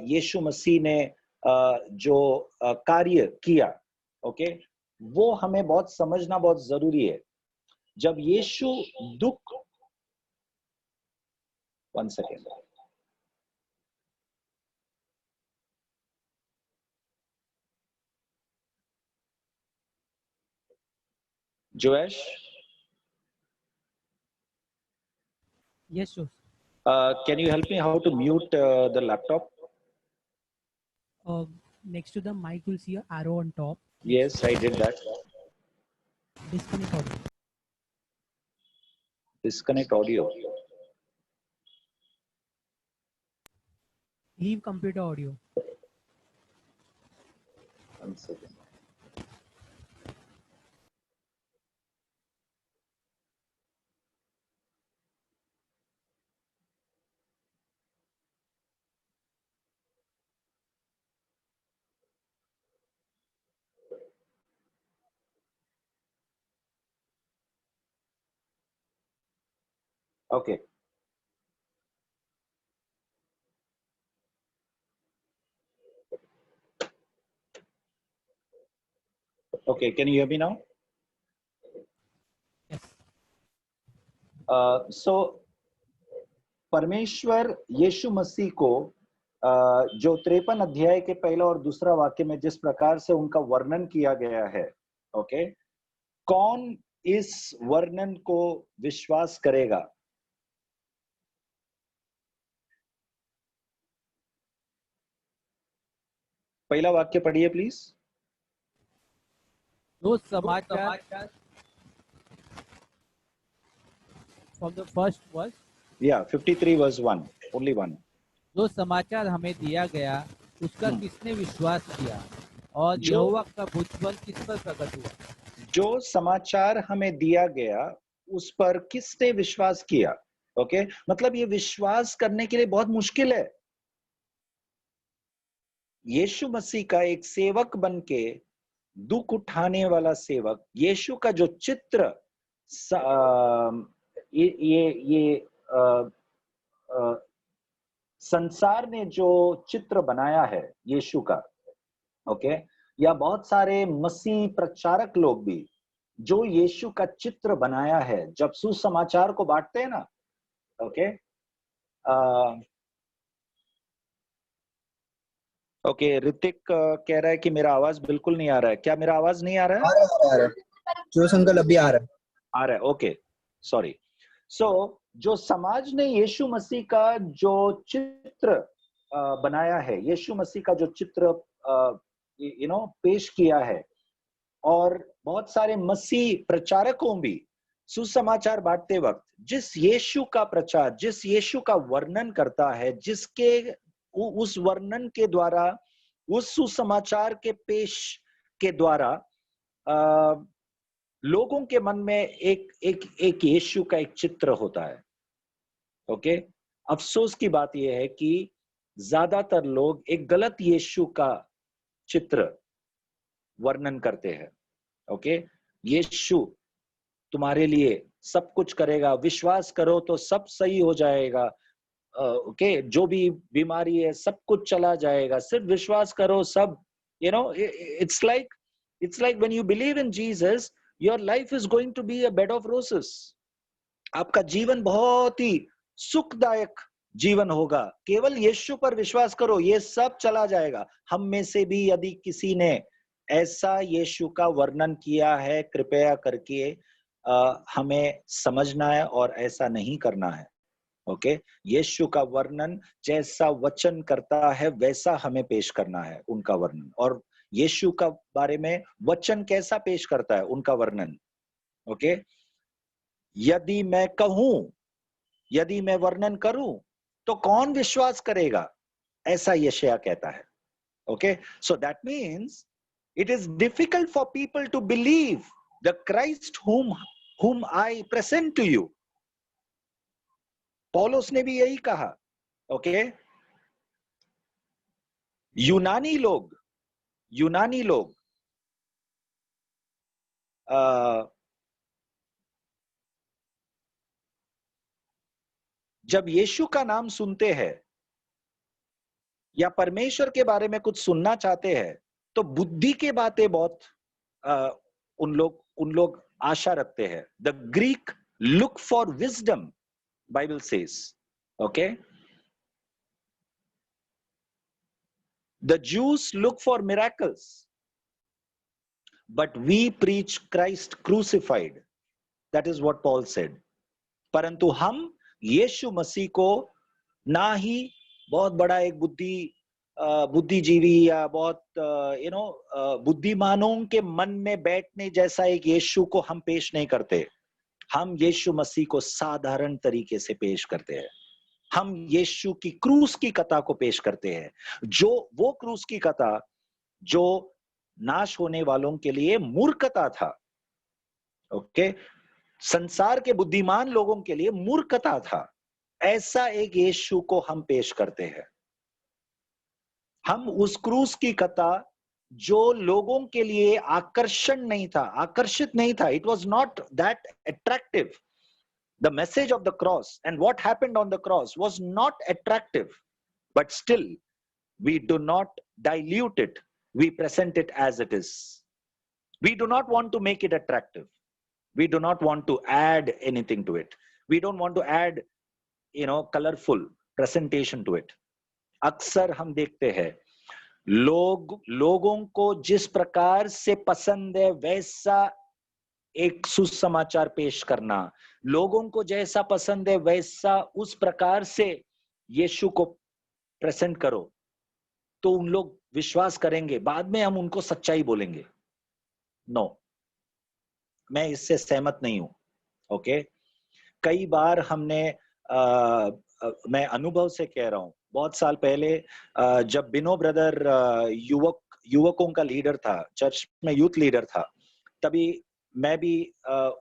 यीशु मसीह ने जो कार्य किया, ओके, वो हमें बहुत समझना बहुत जरूरी है। जब यीशु दुख, 1 second, जोएश, Yes, sure. can you help me how to mute the laptop? Next to the mic, you'll see an arrow on top. Yes, I did that. Disconnect audio. Disconnect audio. Leave computer audio. 1 second. Okay. Okay, can you hear me now? Yes. So परमेश्वर यीशु मसीह को जो 53 अध्याय के पहला और दूसरा वाक्य में जिस प्रकार से उनका वर्णन किया गया है, ओके, कौन इस वर्णन को विश्वास करेगा? पहला वाक्य पढ़िए प्लीज। जो समाचार from the first verse, Yeah, 53 verse 1, only one. जो समाचार हमें दिया गया उसका किसने विश्वास किया और जो- यहोवा का भुजबल किस पर प्रकट हुआ? जो समाचार हमें दिया गया उस पर किसने विश्वास किया? ओके, मतलब ये विश्वास करने के लिए बहुत मुश्किल है। यीशु मसीह का एक सेवक बनके, दुख उठाने वाला सेवक, यीशु का जो चित्र ये संसार ने जो चित्र बनाया है यीशु का, ओके, या बहुत सारे मसीह प्रचारक लोग भी जो यीशु का चित्र बनाया है, जब सुसमाचार को बांटते हैं ना, ओके, ओके, ऋतिक कह रहा है कि मेरा आवाज बिल्कुल नहीं आ रहा है। क्या मेरा आवाज नहीं आ रहा है? आ रहा है। जो संकल अभी आ रहा है। आ रहा है, ओके, सॉरी। सो जो समाज ने यीशु मसीह का जो चित्र बनाया है, यीशु मसीह का जो चित्र पेश किया है, और बहुत सारे मसीह प्रचारकों भी सुसमाचार बांटते वक्त जिस यीशु का प्रचार, जिस यीशु का वर्णन करता है, जिसके उस वर्णन के द्वारा, उस सुसमाचार के पेश के द्वारा लोगों के मन में एक यीशु का एक चित्र होता है। ओके, अफसोस की बात यह है कि ज्यादातर लोग एक गलत यीशु का चित्र वर्णन करते हैं। ओके, यीशु तुम्हारे लिए सब कुछ करेगा, विश्वास करो तो सब सही हो जाएगा। ओके, जो भी बीमारी है सब कुछ चला जाएगा, सिर्फ विश्वास करो, सब it's like when you believe in Jesus, your life is going to be a bed of roses. आपका जीवन बहुत ही सुखदायक जीवन होगा, केवल यीशु पर विश्वास करो, ये सब चला जाएगा। हम में से भी यदि किसी ने ऐसा यीशु का वर्णन किया है, कृपया करके हमें समझना है और ऐसा नहीं करना है। ओके, यीशु का वर्णन जैसा वचन करता है वैसा हमें पेश करना है, उनका वर्णन। और यीशु का बारे में वचन कैसा पेश करता है, उनका वर्णन। ओके, यदि मैं कहूं, यदि मैं वर्णन करूं तो कौन विश्वास करेगा, ऐसा यशायाह कहता है। Okay, so that means it is difficult for people to believe the Christ whom I present to you. पौलुस ने भी यही कहा। ओके, यूनानी लोग जब यीशु का नाम सुनते हैं या परमेश्वर के बारे में कुछ सुनना चाहते हैं तो बुद्धि के बातें बहुत उन लोग आशा रखते हैं। The Greek look for wisdom, Bible says. Okay, the Jews look for miracles, but we preach Christ crucified. That is what Paul said. परंतु हम यीशु मसीह को ना ही बहुत बड़ा एक बुद्धिजीवी या बहुत बुद्धिमानों के मन में बैठने जैसा एक यीशु को हम पेश नहीं करते। हम यीशु मसीह को साधारण तरीके से पेश करते हैं। हम यीशु की क्रूस की कथा को पेश करते हैं, जो वो क्रूस की कथा जो नाश होने वालों के लिए मूर्खता था। ओके, संसार के बुद्धिमान लोगों के लिए मूर्खता था। ऐसा एक यीशु को हम पेश करते हैं। हम उस क्रूस की कथा जो लोगों के लिए आकर्षित नहीं था, it was not that attractive, The message of the cross and what happened on the cross was not attractive, but still we do not dilute it. We present it as it is. We do not want to make it attractive. We do not want to add anything to it. We don't want to add, colorful presentation to it. अक्सर हम देखते हैं लोगों को जिस प्रकार से पसंद है वैसा एक सुसमाचार पेश करना, लोगों को जैसा पसंद है वैसा उस प्रकार से यीशु को प्रेजेंट करो तो उन लोग विश्वास करेंगे, बाद में हम उनको सच्चाई बोलेंगे। नो, मैं इससे सहमत नहीं हूं। ओके, कई बार हमने मैं अनुभव से कह रहा हूं, बहुत साल पहले जब बिनो ब्रदर युवकों का लीडर था, चर्च में यूथ लीडर था, तभी मैं भी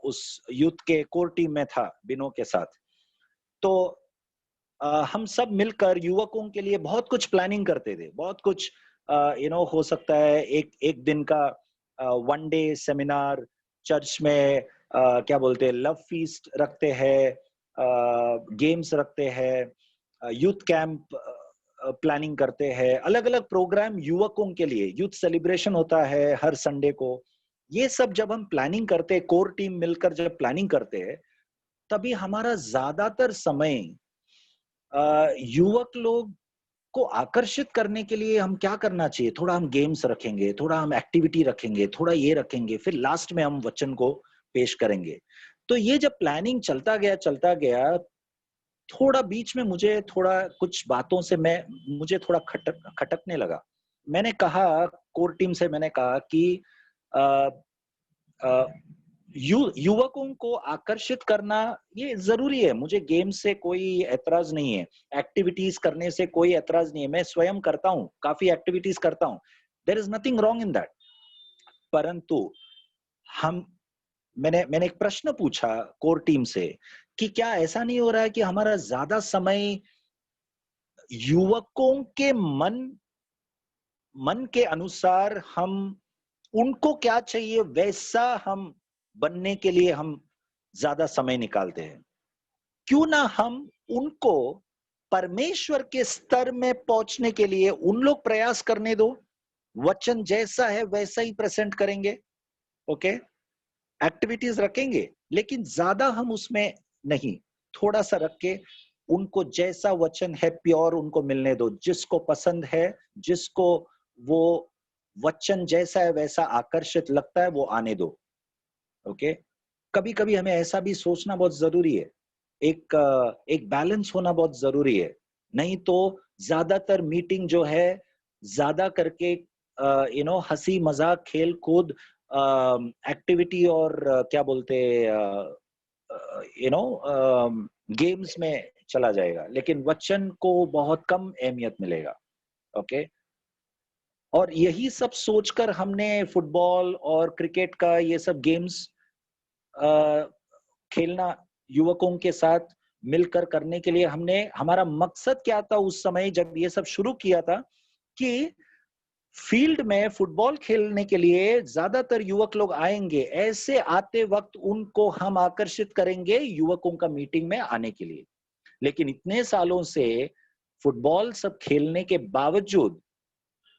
उस यूथ के कोर टीम में था बिनो के साथ। तो हम सब मिलकर युवकों के लिए बहुत कुछ प्लानिंग करते थे, बहुत कुछ हो सकता है एक दिन का वन डे सेमिनार, चर्च में क्या बोलते हैं लव फीस्ट रखते हैं, गेम्स रखते हैं, यूथ कैंप प्लानिंग करते हैं, अलग अलग प्रोग्राम युवकों के लिए, यूथ सेलिब्रेशन होता है हर संडे को। ये सब जब हम प्लानिंग करते हैं, कोर टीम मिलकर जब प्लानिंग करते हैं, तभी हमारा ज्यादातर समय युवक लोग को आकर्षित करने के लिए हम क्या करना चाहिए, थोड़ा हम गेम्स रखेंगे, थोड़ा हम एक्टिविटी रखेंगे, थोड़ा ये रखेंगे, फिर लास्ट में हम वचन को पेश करेंगे। तो ये जब प्लानिंग चलता गया, थोड़ा बीच में मुझे थोड़ा कुछ बातों से मुझे थोड़ा खटकने लगा। मैंने कहा, कोर टीम से मैंने कहा कि युवकों को आकर्षित करना ये जरूरी है। मुझे गेम से कोई ऐतराज नहीं है, एक्टिविटीज करने से कोई ऐतराज नहीं है, मैं स्वयं करता हूँ, काफी एक्टिविटीज करता हूँ, there is nothing wrong in that. परंतु मैंने एक प्रश्न पूछा कोर टीम से कि क्या ऐसा नहीं हो रहा है कि हमारा ज्यादा समय युवकों के मन के अनुसार, हम उनको क्या चाहिए वैसा हम बनने के लिए हम ज्यादा समय निकालते हैं? क्यों ना हम उनको परमेश्वर के स्तर में पहुंचने के लिए उन लोग प्रयास करने दो, वचन जैसा है वैसा ही प्रेजेंट करेंगे। ओके, एक्टिविटीज रखेंगे लेकिन ज्यादा हम उसमें नहीं, थोड़ा सा रख के उनको जैसा वचन है प्योर उनको मिलने दो, जिसको पसंद है, जिसको वो वचन जैसा है वैसा आकर्षित लगता है वो आने दो। ओके, कभी कभी हमें ऐसा भी सोचना बहुत जरूरी है, एक बैलेंस होना बहुत जरूरी है। नहीं तो ज्यादातर मीटिंग जो है ज्यादा करके हंसी मजाक खेल कूद एक्टिविटी और क्या बोलते गेम्स में चला जाएगा, लेकिन वचन को बहुत कम अहमियत मिलेगा। ओके, और यही सब सोचकर हमने फुटबॉल और क्रिकेट का ये सब गेम्स खेलना युवकों के साथ मिलकर करने के लिए हमारा मकसद क्या था उस समय जब ये सब शुरू किया था कि फील्ड में फुटबॉल खेलने के लिए ज्यादातर युवक लोग आएंगे, ऐसे आते वक्त उनको हम आकर्षित करेंगे युवकों का मीटिंग में आने के लिए। लेकिन इतने सालों से फुटबॉल सब खेलने के बावजूद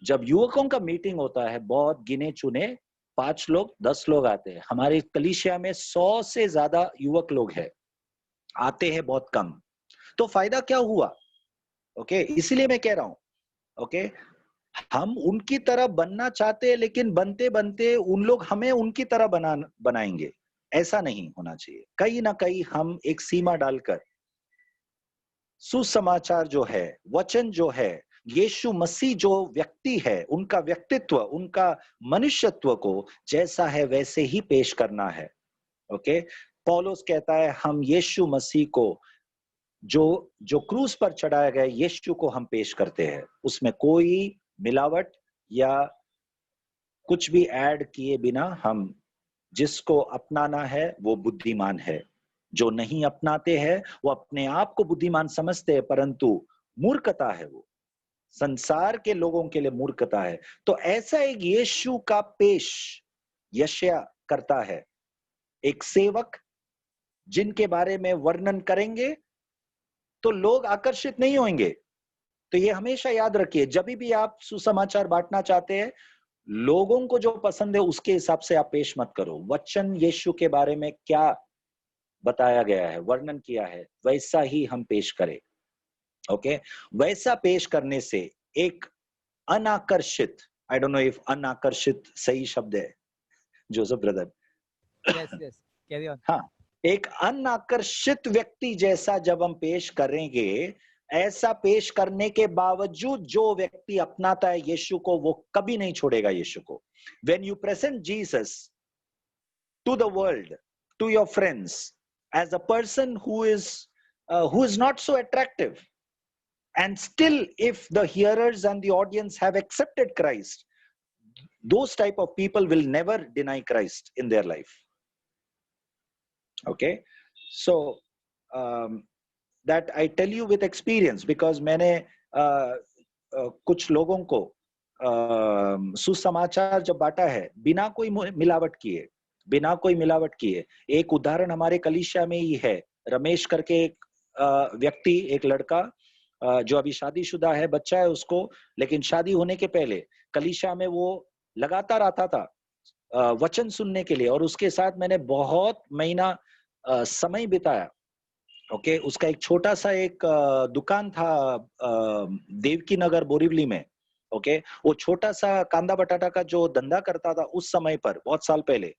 जब युवकों का मीटिंग होता है, बहुत गिने चुने 5 लोग 10 लोग आते हैं। हमारे कलीसिया में 100 से ज्यादा युवक लोग हैं, आते हैं बहुत कम। तो फायदा क्या हुआ? ओके, इसीलिए मैं कह रहा हूं, ओके, हम उनकी तरह बनना चाहते हैं लेकिन बनते बनते उन लोग हमें उनकी तरह बनाएंगे, ऐसा नहीं होना चाहिए। कहीं ना कहीं हम एक सीमा डालकर सुसमाचार जो है, वचन जो है, यीशु मसीह जो व्यक्ति है, उनका व्यक्तित्व, उनका मनुष्यत्व को जैसा है वैसे ही पेश करना है। ओके, पौलुस कहता है हम यीशु मसीह को जो क्रूस पर चढ़ाया गया यीशु को हम पेश करते हैं, उसमें कोई मिलावट या कुछ भी ऐड किए बिना। हम जिसको अपनाना है वो बुद्धिमान है, जो नहीं अपनाते हैं वो अपने आप को बुद्धिमान समझते हैं, परंतु मूर्खता है, वो संसार के लोगों के लिए मूर्खता है। तो ऐसा एक यीशु का पेश यशायाह करता है, एक सेवक जिनके बारे में वर्णन करेंगे तो लोग आकर्षित नहीं होंगे। तो ये हमेशा याद रखिए, जब भी आप सुसमाचार बांटना चाहते हैं, लोगों को जो पसंद है उसके हिसाब से आप पेश मत करो। वचन यीशु के बारे में क्या बताया गया है, वर्णन किया है, वैसा ही हम पेश करें। ओके, वैसा पेश करने से एक अनाकर्षित, आई डोंट नो इफ अनाकर्षित सही शब्द है Joseph brother, yes yes, carry on. हाँ, एक अनाकर्षित व्यक्ति जैसा जब हम पेश करेंगे, ऐसा पेश करने के बावजूद जो व्यक्ति अपनाता है यीशु को, वो कभी नहीं छोड़ेगा यीशु को। When you present Jesus to the world, to your friends, as a person who is not so attractive, and still if the hearers and the audience have accepted Christ, those type of people will never deny Christ in their life. Okay, so that I tell you with experience, because मैंने कुछ लोगों को सुसमाचार जब बांटा है बिना कोई मिलावट किए। एक उदाहरण हमारे कलीसिया में ही है। रमेश करके एक व्यक्ति, एक लड़का जो अभी शादीशुदा है, बच्चा है उसको, लेकिन शादी होने के पहले कलीसिया में वो लगातार आता था वचन सुनने के लिए, और उसके साथ मैंने बहुत महीना समय बिताया। ओके, उसका एक छोटा सा एक दुकान था देवकी नगर बोरीवली में। ओके, वो छोटा सा कांदा बटाटा का जो धंधा करता था उस समय पर, बहुत साल पहले,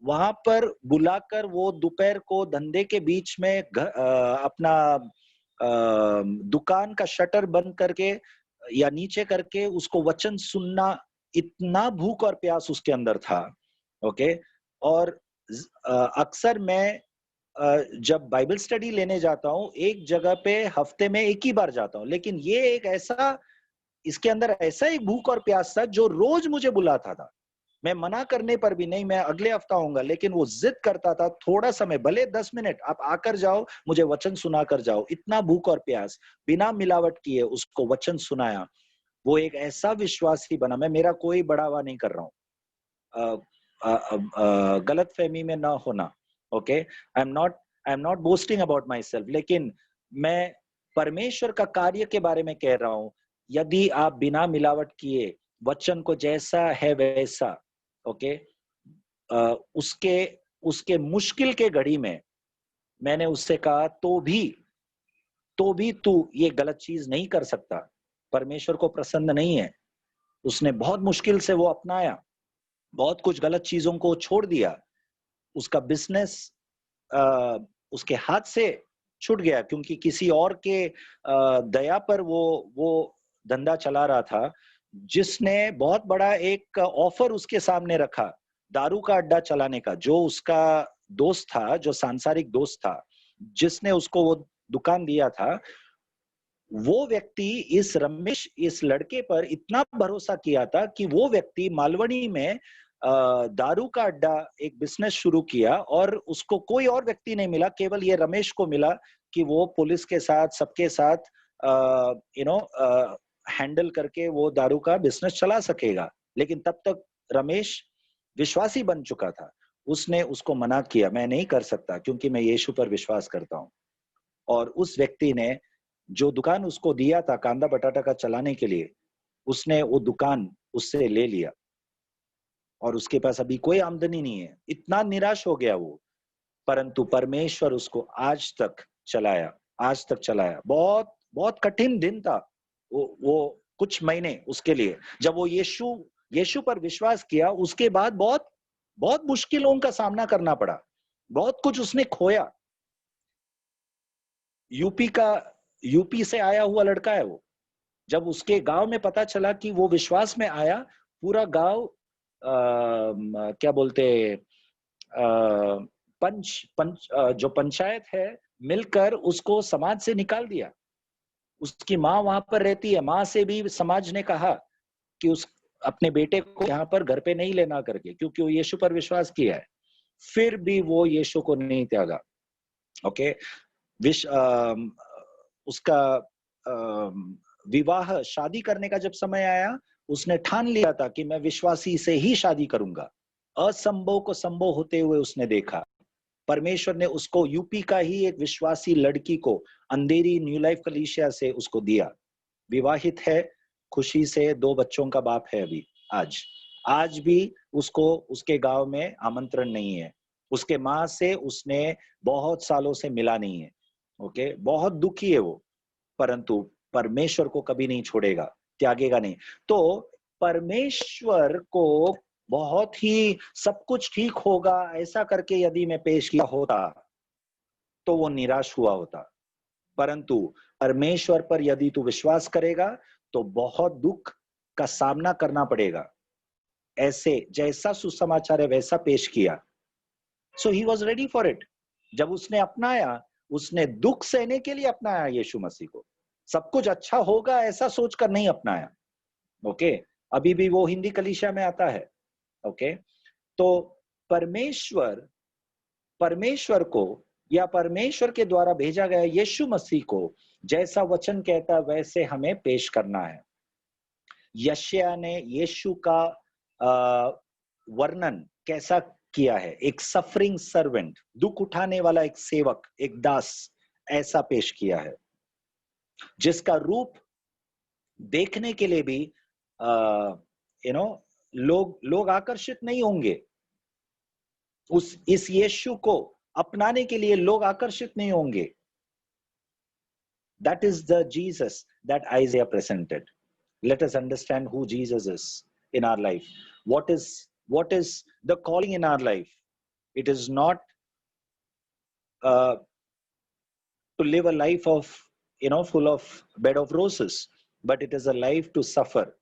वहां पर बुलाकर वो दोपहर को धंधे के बीच में अपना दुकान का शटर बंद करके या नीचे करके उसको वचन सुनना, इतना भूख और प्यास उसके अंदर था। ओके, और अक्सर मैं जब बाइबल स्टडी लेने जाता हूँ, एक जगह पे हफ्ते में एक ही बार जाता हूँ, लेकिन ये एक ऐसा, इसके अंदर ऐसा एक भूख और प्यास था जो रोज मुझे बुलाता था। मैं मना करने पर भी, नहीं मैं अगले हफ्ता आऊंगा, लेकिन वो जिद करता था, थोड़ा समय, भले 10 मिनट आप आकर जाओ, मुझे वचन सुना कर जाओ। इतना भूख और प्यास, बिना मिलावट किए उसको वचन सुनाया। वो एक ऐसा विश्वासी बना। मैं मेरा कोई बढ़ावा नहीं कर रहा हूँ, गलत फहमी में ना होना। Okay, I am not boasting about my self, लेकिन मैं परमेश्वर का कार्य के बारे में कह रहा हूं। यदि आप बिना मिलावट किए वचन को जैसा है वैसा, ओके, उसके मुश्किल के घड़ी में मैंने उससे कहा, तो भी तू ये गलत चीज नहीं कर सकता, परमेश्वर को प्रसन्न नहीं है। उसने बहुत मुश्किल से वो अपनाया, बहुत कुछ गलत चीजों को छोड़ दिया। उसका बिजनेस उसके हाथ से छूट गया, क्योंकि किसी और के दया पर वो धंधा चला रहा था, जिसने बहुत बड़ा एक ऑफर उसके सामने रखा दारू का अड्डा चलाने का। जो उसका दोस्त था, जो सांसारिक दोस्त था, जिसने उसको वो दुकान दिया था, वो व्यक्ति इस रमेश, इस लड़के पर इतना भरोसा किया था कि वो व्यक्ति मालवनी में दारू का अड्डा एक बिजनेस शुरू किया, और उसको कोई और व्यक्ति नहीं मिला, केवल ये रमेश को मिला कि वो पुलिस के साथ, सबके साथ हैंडल करके वो दारू का बिजनेस चला सकेगा। लेकिन तब तक रमेश विश्वासी बन चुका था। उसने उसको मना किया, मैं नहीं कर सकता, क्योंकि मैं यीशु पर विश्वास करता हूं। और उस व्यक्ति ने जो दुकान उसको दिया था कांदा बटाटा का चलाने के लिए, उसने वो दुकान उससे ले लिया, और उसके पास अभी कोई आमदनी नहीं है। इतना निराश हो गया वो, परंतु परमेश्वर उसको आज तक चलाया। बहुत बहुत कठिन दिन था वो कुछ महीने उसके लिए, जब वो यीशु पर विश्वास किया। उसके बाद बहुत बहुत मुश्किलों का सामना करना पड़ा, बहुत कुछ उसने खोया। यूपी से आया हुआ लड़का है वो। जब उसके गांव में पता चला कि वो विश्वास में आया, पूरा गांव क्या बोलते, जो पंचायत है मिलकर उसको समाज से निकाल दिया। उसकी माँ वहां पर रहती है, माँ से भी समाज ने कहा कि अपने बेटे को यहाँ पर घर पे नहीं लेना करके, क्योंकि वो यीशु पर विश्वास किया है। फिर भी वो यीशु को नहीं त्यागा। ओके, उसका विवाह, शादी करने का जब समय आया, उसने ठान लिया था कि मैं विश्वासी से ही शादी करूंगा। असंभव को संभव होते हुए उसने देखा। परमेश्वर ने उसको यूपी का ही एक विश्वासी लड़की को अंधेरी न्यू लाइफ कलीसिया से उसको दिया। विवाहित है, खुशी से 2 बच्चों का बाप है। अभी आज भी उसको उसके गांव में आमंत्रण नहीं है। उसके माँ से उसने बहुत सालों से मिला नहीं है। ओके, बहुत दुखी है वो, परंतु परमेश्वर को कभी नहीं छोड़ेगा, त्यागेगा नहीं। तो परमेश्वर को बहुत ही सब कुछ ठीक होगा ऐसा करके यदि मैं पेश किया होता तो वो निराश हुआ होता, परंतु परमेश्वर पर यदि तू विश्वास करेगा तो बहुत दुख का सामना करना पड़ेगा। ऐसे जैसा सुसमाचार है वैसा पेश किया। So he was ready for it. जब उसने अपनाया, उसने दुख सहने के लिए अपनाया यीशु मसीह को। सब कुछ अच्छा होगा ऐसा सोचकर नहीं अपनाया। ओके, अभी भी वो हिंदी कलीसिया में आता है। ओके, तो परमेश्वर को या परमेश्वर के द्वारा भेजा गया यीशु मसीह को जैसा वचन कहता है वैसे हमें पेश करना है। यशायाह ने यीशु का वर्णन कैसा किया है? एक सफरिंग सर्वेंट, दुख उठाने वाला एक सेवक, एक दास, ऐसा पेश किया है, जिसका रूप देखने के लिए भी लोग आकर्षित नहीं होंगे। इस यीशु को अपनाने के लिए लोग आकर्षित नहीं होंगे। That is the Jesus that Isaiah presented. Let us understand who Jesus is in our life. What is the calling in our life? It is not to live a life of full of bed of roses, but it is a life to suffer.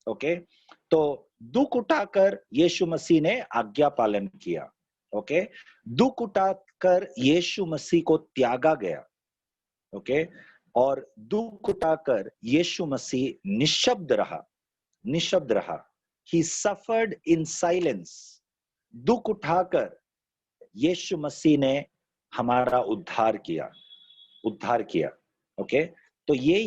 Okay, तो दुख उठाकर यीशु मसीह ने आज्ञा पालन किया। Okay, दुख उठाकर यीशु मसीह को त्यागा गया। ओके, और दुख उठाकर यीशु मसीह निशब्द रहा। He suffered in silence. दुख उठाकर यीशु मसीह ने हमारा उद्धार किया। ओके, तो ये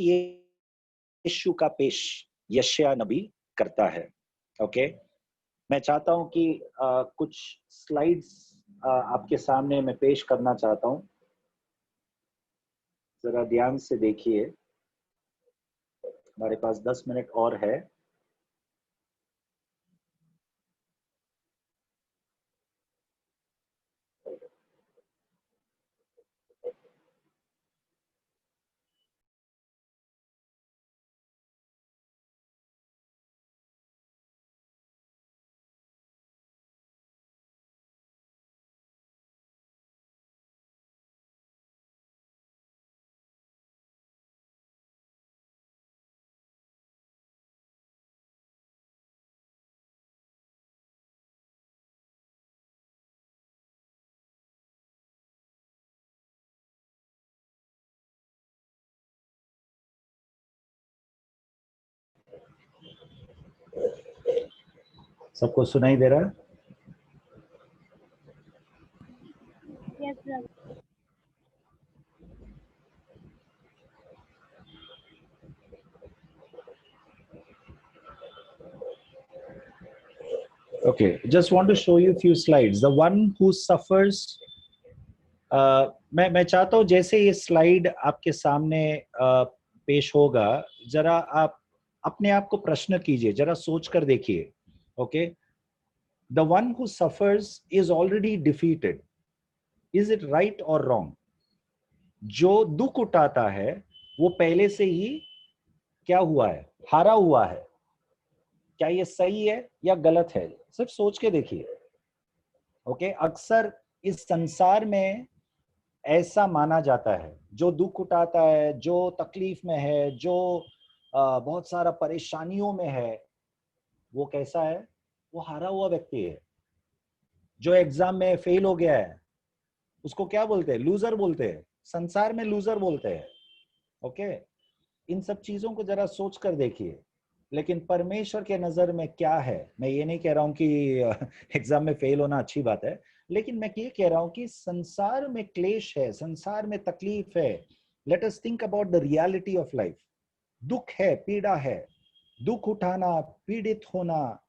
यीशु का पेश यशायाह नबी करता है। ओके, मैं चाहता हूं कि कुछ स्लाइड्स आपके सामने मैं पेश करना चाहता हूं, जरा ध्यान से देखिए। हमारे पास 10 मिनट और है। सबको सुनाई दे रहा है? Yes, sir. Okay, just want to show you a few slides. The one who suffers, मैं चाहता हूं जैसे ये स्लाइड आपके सामने पेश होगा, जरा आप अपने आप को प्रश्न कीजिए, जरा सोच कर देखिए। Okay, the one who suffers is already defeated. Is it right or wrong? जो दुख उठाता है वो पहले से ही क्या हुआ है? हारा हुआ है। क्या ये सही है या गलत है? सिर्फ सोच के देखिए। ओके, अक्सर इस संसार में ऐसा माना जाता है, जो दुख उठाता है, जो तकलीफ में है, जो बहुत सारा परेशानियों में है, वो कैसा है? वो हारा हुआ व्यक्ति है। जो एग्जाम में फेल हो गया है उसको क्या बोलते हैं? लूजर बोलते हैं। संसार में लूजर बोलते हैं। ओके, इन सब चीजों को जरा सोच कर देखिए। लेकिन परमेश्वर के नजर में क्या है? मैं ये नहीं कह रहा हूं कि एग्जाम में फेल होना अच्छी बात है, लेकिन मैं ये कह रहा हूं कि संसार में क्लेश है, संसार में तकलीफ है। Let us think about the reality of life. दुख है, पीड़ा है। दुख उठाना, पीड़ित होना,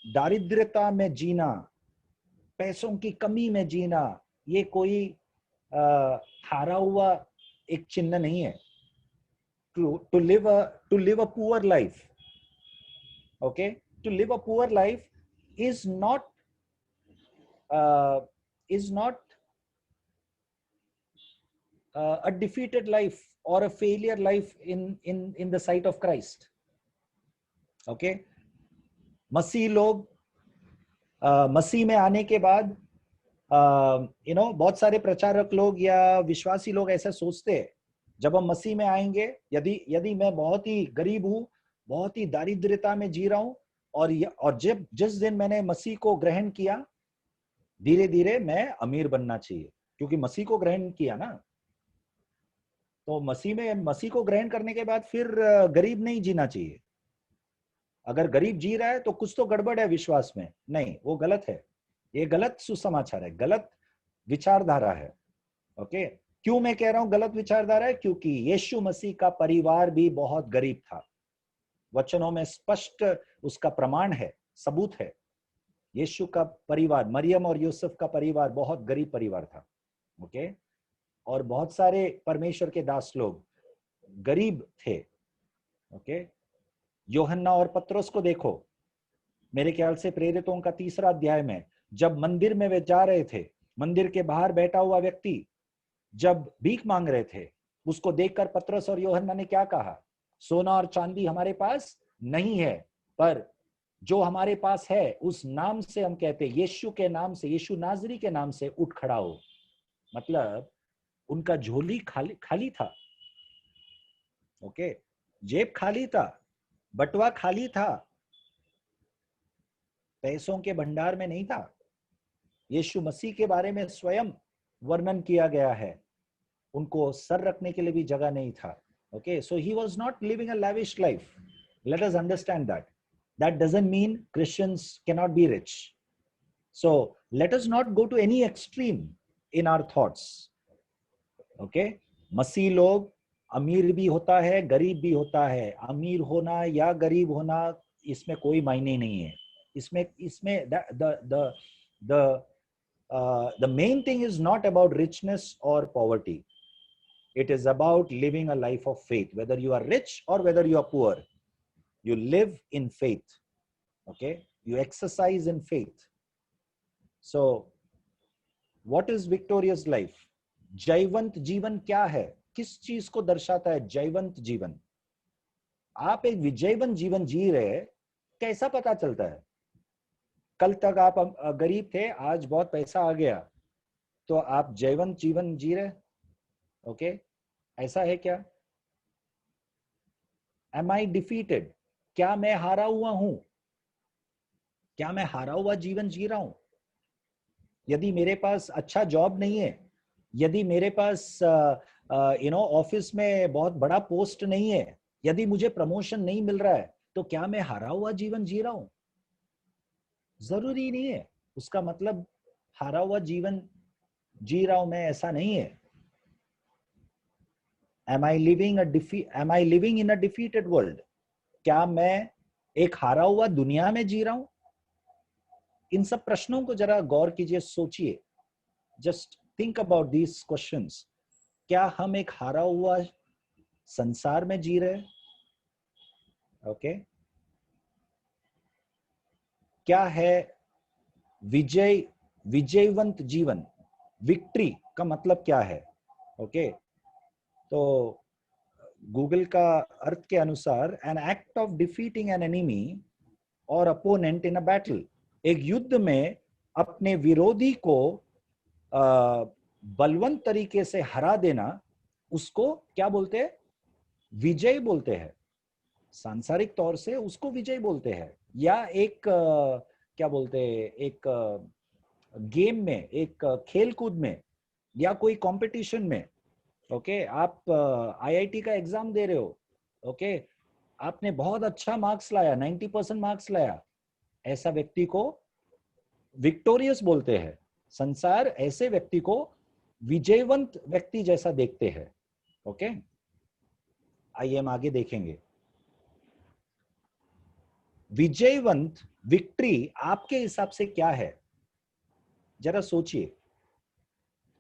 दारिद्र्यता में जीना, पैसों की कमी में जीना ये कोई हारा हुआ एक चिन्ह नहीं है. To live a poor life, okay, to live a poor life is not a defeated life or a failure life in the sight of Christ. Okay, मसीह लोग मसीह में आने के बाद बहुत सारे प्रचारक लोग या विश्वासी लोग ऐसा सोचते हैं, जब हम मसीह में आएंगे, यदि मैं बहुत ही गरीब हूं, बहुत ही दारिद्र्यता में जी रहा हूं, और जब जिस दिन मैंने मसीह को ग्रहण किया, धीरे धीरे मैं अमीर बनना चाहिए, क्योंकि मसीह को ग्रहण किया ना. तो मसीह को ग्रहण करने के बाद फिर गरीब नहीं जीना चाहिए. अगर गरीब जी रहा है तो कुछ तो गड़बड़ है विश्वास में. नहीं, वो गलत है. ये गलत सुसमाचार है, गलत विचारधारा है. ओके, क्यों मैं कह रहा हूं गलत विचारधारा है? क्योंकि यीशु मसीह का परिवार भी बहुत गरीब था. वचनों में स्पष्ट उसका प्रमाण है, सबूत है. यीशु का परिवार, मरियम और यूसुफ का परिवार बहुत गरीब परिवार था. ओके, और बहुत सारे परमेश्वर के दास लोग गरीब थे. ओके, यूहन्ना और पतरस को देखो, मेरे ख्याल से प्रेरितों का 3 अध्याय में, जब मंदिर में वे जा रहे थे, मंदिर के बाहर बैठा हुआ व्यक्ति जब भीख मांग रहे थे, उसको देखकर पतरस और यूहन्ना ने क्या कहा? सोना और चांदी हमारे पास नहीं है, पर जो हमारे पास है उस नाम से हम कहते, यीशु के नाम से, यीशु नाजरी के नाम से उठ खड़ा हो. मतलब उनका झोली खाली था. ओके, जेब खाली था, बटुआ खाली था, पैसों के भंडार में नहीं था. यीशु मसीह के बारे में स्वयं वर्णन किया गया है, उनको सर रखने के लिए भी जगह नहीं था. Okay, so he was not living a lavish life. Let us understand that. That doesn't mean Christians cannot be rich. So let us not go to any extreme in our thoughts. Okay, मसीह लोग अमीर भी होता है, गरीब भी होता है. अमीर होना या गरीब होना इसमें कोई मायने नहीं है. इसमें the main thing is not about richness or poverty. It is about living a life of faith. Whether you are rich or whether you are poor, you live in faith. Okay, you exercise in faith. So what is victorious life? जयवंत जीवन क्या है? किस चीज को दर्शाता है जयवंत जीवन? आप एक विजयवंत जीवन जी रहे, कैसा पता चलता है? कल तक आप गरीब थे, आज बहुत पैसा आ गया, तो आप जयवंत जीवन जी रहे? ओके, ऐसा है क्या? Am I defeated? क्या मैं हारा हुआ हूं? क्या मैं हारा हुआ जीवन जी रहा हूं? यदि मेरे पास अच्छा जॉब नहीं है, यदि मेरे पास ऑफिस में बहुत बड़ा पोस्ट नहीं है, यदि मुझे प्रमोशन नहीं मिल रहा है, तो क्या मैं हारा हुआ जीवन जी रहा हूं? जरूरी नहीं है. उसका मतलब हारा हुआ जीवन जी रहा हूं मैं, ऐसा नहीं है. Am I living in a defeated world? क्या मैं एक हारा हुआ दुनिया में जी रहा हूं? इन सब प्रश्नों को जरा गौर कीजिए, सोचिए. Just think about these questions. क्या हम एक हारा हुआ संसार में जी रहे? ओके, क्या है विजयवंत जीवन? विक्ट्री का मतलब क्या है? ओके, तो गूगल का अर्थ के अनुसार an act of defeating an enemy और अपोनेंट इन अ बैटल. एक युद्ध में अपने विरोधी को बलवंत तरीके से हरा देना, उसको क्या बोलते हैं? विजय बोलते हैं. सांसारिक तौर से उसको विजय बोलते हैं. या एक क्या बोलते हैं, एक गेम में, एक खेल कूद में, या कोई कंपटीशन में. ओके, आप आईआईटी का एग्जाम दे रहे हो. ओके, आपने बहुत अच्छा मार्क्स लाया, 90% मार्क्स लाया, ऐसा व्यक्ति को विक्टोरियस बोलते हैं. संसार ऐसे व्यक्ति को विजयवंत व्यक्ति जैसा देखते हैं. ओके, आइए हम आगे देखेंगे. विजयवंत, विक्ट्री आपके हिसाब से क्या है? जरा सोचिए,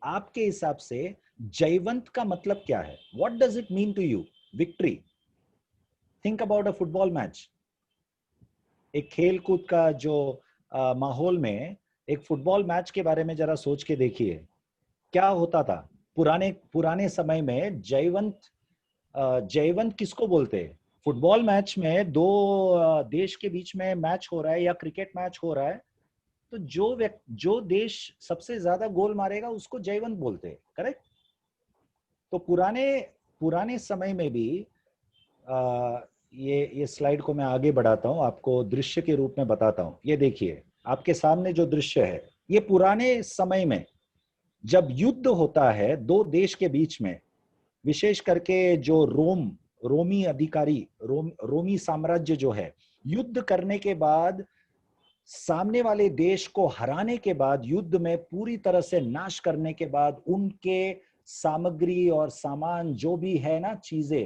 आपके हिसाब से जयवंत का मतलब क्या है? What does it mean to you? Victory. Think about a football match. एक खेल कूद का जो माहौल में एक फुटबॉल मैच के बारे में जरा सोच के देखिए, क्या होता था पुराने पुराने समय में? जयवंत किसको बोलते हैं? फुटबॉल मैच में दो देश के बीच में मैच हो रहा है या क्रिकेट मैच हो रहा है, तो जो देश सबसे ज्यादा गोल मारेगा उसको जयवंत बोलते हैं, करेक्ट? तो पुराने समय में भी ये स्लाइड को मैं आगे बढ़ाता हूं, आपको दृश्य के रूप में बताता हूं। ये देखिए, आपके सामने जो दृश्य है, ये पुराने समय में जब युद्ध होता है दो देश के बीच में, विशेष करके जो रोमी अधिकारी, रोमी साम्राज्य जो है, युद्ध करने के बाद, सामने वाले देश को हराने के बाद, युद्ध में पूरी तरह से नाश करने के बाद, उनके सामग्री और सामान जो भी है ना, चीजें,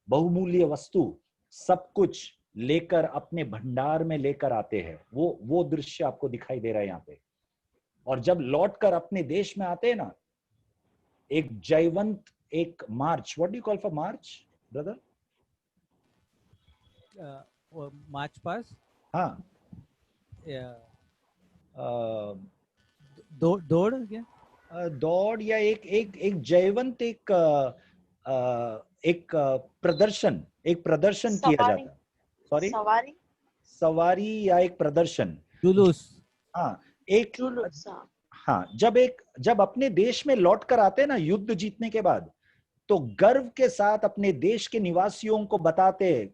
बहुमूल्य वस्तु, सब कुछ लेकर अपने भंडार में लेकर आते हैं। वो दृश्य आपको दिखाई दे रहा है यहाँ पे। और जब लौटकर अपने देश में आते हैं ना, एक जयवंत, एक march, what do you call for march brother? March pass, हाँ, दौड़ क्या? दौड़ या एक जयवंत, एक प्रदर्शन किया जाता। सॉरी, सवारी या एक प्रदर्शन, जुलूस। हाँ, एक हाँ, जब अपने देश में लौट कर आते हैं ना युद्ध जीतने के बाद, तो गर्व के साथ अपने देश के निवासियों को बताते हैं,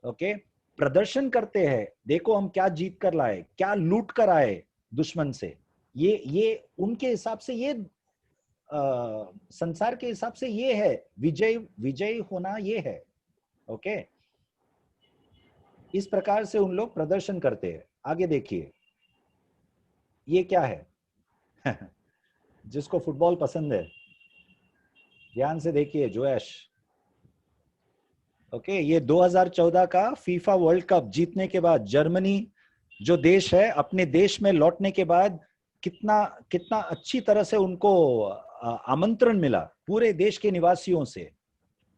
ओके, प्रदर्शन करते हैं, देखो हम क्या जीत कर लाए, क्या लूट कर आए दुश्मन से। ये उनके हिसाब से, ये संसार के हिसाब से ये है विजय होना, ये है, ओके। इस प्रकार से उन लोग प्रदर्शन करते हैं। आगे देखिए, ये क्या है? जिसको फुटबॉल पसंद है ध्यान से देखिए, जोएश, ओके, ये 2014 का फीफा वर्ल्ड कप जीतने के बाद जर्मनी जो देश है, अपने देश में लौटने के बाद कितना अच्छी तरह से उनको आमंत्रण मिला पूरे देश के निवासियों से।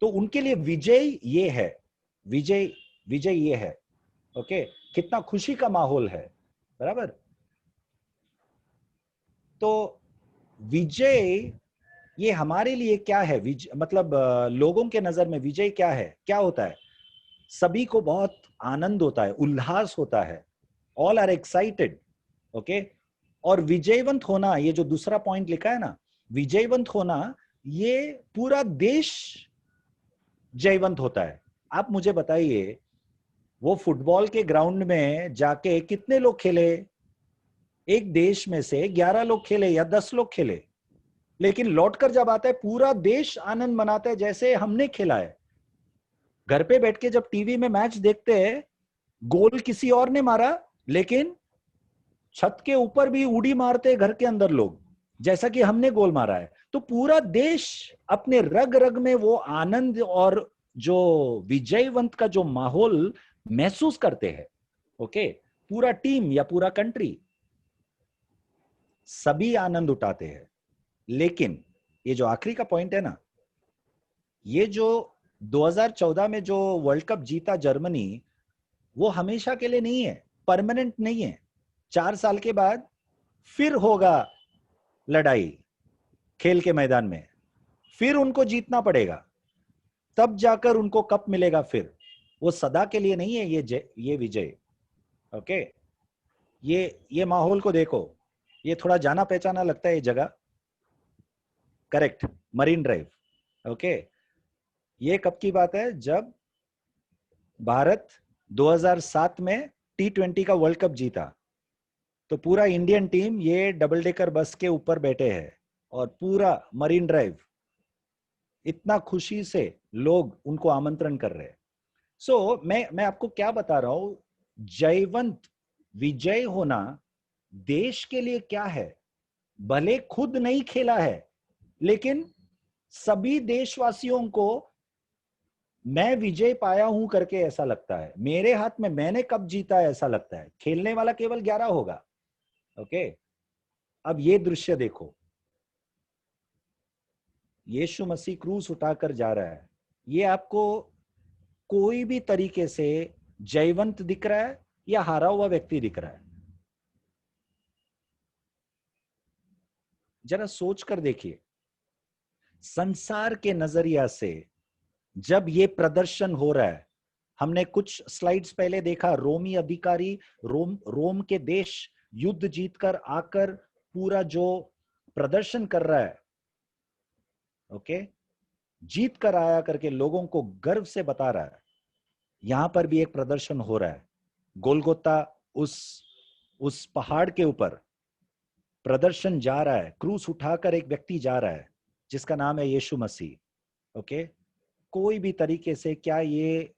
तो उनके लिए विजय ये है, विजय ये है, ओके। कितना खुशी का माहौल है, बराबर। तो विजय ये हमारे लिए क्या है? मतलब लोगों के नजर में विजय क्या है? क्या होता है? सभी को बहुत आनंद होता है, उल्लास होता है, ऑल आर एक्साइटेड, ओके। और विजयवंत होना, ये जो दूसरा पॉइंट लिखा है ना, विजयवंत होना, ये पूरा देश जयवंत होता है। आप मुझे बताइए, वो फुटबॉल के ग्राउंड में जाके कितने लोग खेले? एक देश में से 11 लोग खेले या 10 लोग खेले, लेकिन लौटकर जब आता है पूरा देश आनंद मनाता है जैसे हमने खेला है। घर पे बैठ के जब टीवी में मैच देखते हैं, गोल किसी और ने मारा, लेकिन छत के ऊपर भी उड़ी मारते घर के अंदर लोग, जैसा कि हमने गोल मारा है। तो पूरा देश अपने रग रग में वो आनंद और जो विजयवंत का जो माहौल महसूस करते हैं, ओके। पूरा टीम या पूरा कंट्री, सभी आनंद उठाते हैं। लेकिन ये जो आखिरी का पॉइंट है ना, ये जो 2014 में जो वर्ल्ड कप जीता जर्मनी, वो हमेशा के लिए नहीं है, परमानेंट नहीं है। 4 साल के बाद फिर होगा लड़ाई खेल के मैदान में, फिर उनको जीतना पड़ेगा, तब जाकर उनको कप मिलेगा। फिर वो सदा के लिए नहीं है ये विजय, ओके। ये माहौल को देखो, ये थोड़ा जाना पहचाना लगता है ये जगह, करेक्ट, मरीन ड्राइव, ओके। ये कब की बात है? जब भारत 2007 में T20 का वर्ल्ड कप जीता, तो पूरा इंडियन टीम ये डबल डेकर बस के ऊपर बैठे हैं और पूरा मरीन ड्राइव इतना खुशी से लोग उनको आमंत्रण कर रहे हैं। सो मैं आपको क्या बता रहा हूं, जयवंत, विजय होना देश के लिए क्या है? भले खुद नहीं खेला है, लेकिन सभी देशवासियों को मैं विजय पाया हूं करके ऐसा लगता है, मेरे हाथ में मैंने कब जीता है ऐसा लगता है। खेलने वाला केवल 11 होगा, ओके। अब ये दृश्य देखो, यीशु मसीह क्रूस उठाकर जा रहा है। ये आपको कोई भी तरीके से जयवंत दिख रहा है या हारा हुआ व्यक्ति दिख रहा है? जरा सोच कर देखिए। संसार के नजरिया से जब ये प्रदर्शन हो रहा है, हमने कुछ स्लाइड्स पहले देखा, रोमी अधिकारी रोम के देश युद्ध जीतकर आकर पूरा जो प्रदर्शन कर रहा है, ओके, जीत कर आया करके लोगों को गर्व से बता रहा है। यहां पर भी एक प्रदर्शन हो रहा है। गोलगोता उस पहाड़ के ऊपर प्रदर्शन जा रहा है, क्रूस उठाकर एक व्यक्ति जा रहा है जिसका नाम है यीशु मसीह। ओके, कोई भी तरीके से क्या ये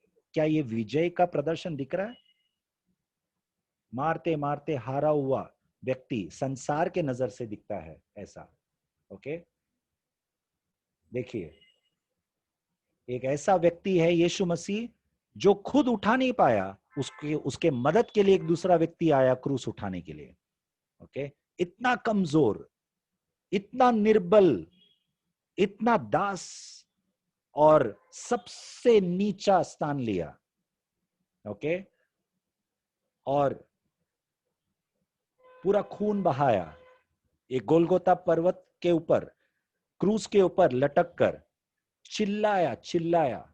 विजय का प्रदर्शन दिख रहा है? मारते मारते हारा हुआ व्यक्ति संसार के नजर से दिखता है ऐसा। ओके, देखिए, एक ऐसा व्यक्ति है यीशु मसीह जो खुद उठा नहीं पाया, उसके मदद के लिए एक दूसरा व्यक्ति आया क्रूस उठाने के लिए। ओके, इतना कमजोर, इतना निर्बल, इतना दास और सबसे नीचा स्थान लिया। ओके, और पूरा खून बहाया। एक गोलगोता पर्वत के ऊपर, क्रूस के ऊपर लटक कर चिल्लाया।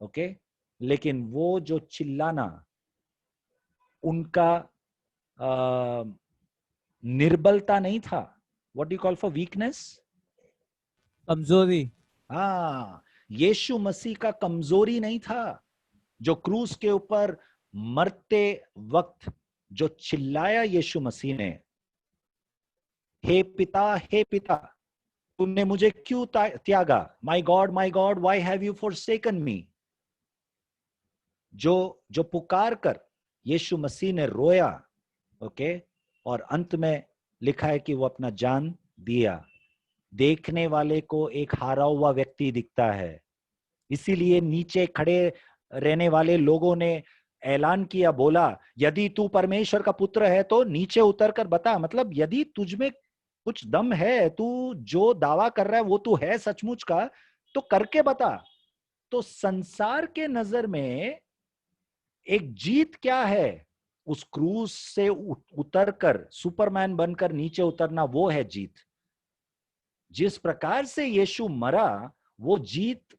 ओके, लेकिन वो जो चिल्लाना, उनका निर्बलता नहीं था। What do you call for weakness? कमजोरी। हाँ, यीशु मसीह का कमजोरी नहीं था। जो क्रूस के ऊपर मरते वक्त जो चिल्लाया यीशु मसीह ने, हे पिता, तुमने मुझे क्यों त्यागा? My God, why have you forsaken me? जो पुकार कर यीशु मसीह ने रोया। ओके, और अंत में लिखा है कि वो अपना जान दिया। देखने वाले को एक हारा हुआ व्यक्ति दिखता है, इसीलिए नीचे खड़े रहने वाले लोगों ने ऐलान किया, बोला, यदि तू परमेश्वर का पुत्र है तो नीचे उतर कर बता। मतलब यदि तुझ में कुछ दम है, तू जो दावा कर रहा है वो तू है सचमुच का, तो करके बता। तो संसार के नजर में एक जीत क्या है? उस क्रूस से उतरकर सुपरमैन बनकर नीचे उतरना, वो है जीत। जिस प्रकार से यीशु मरा, वो जीत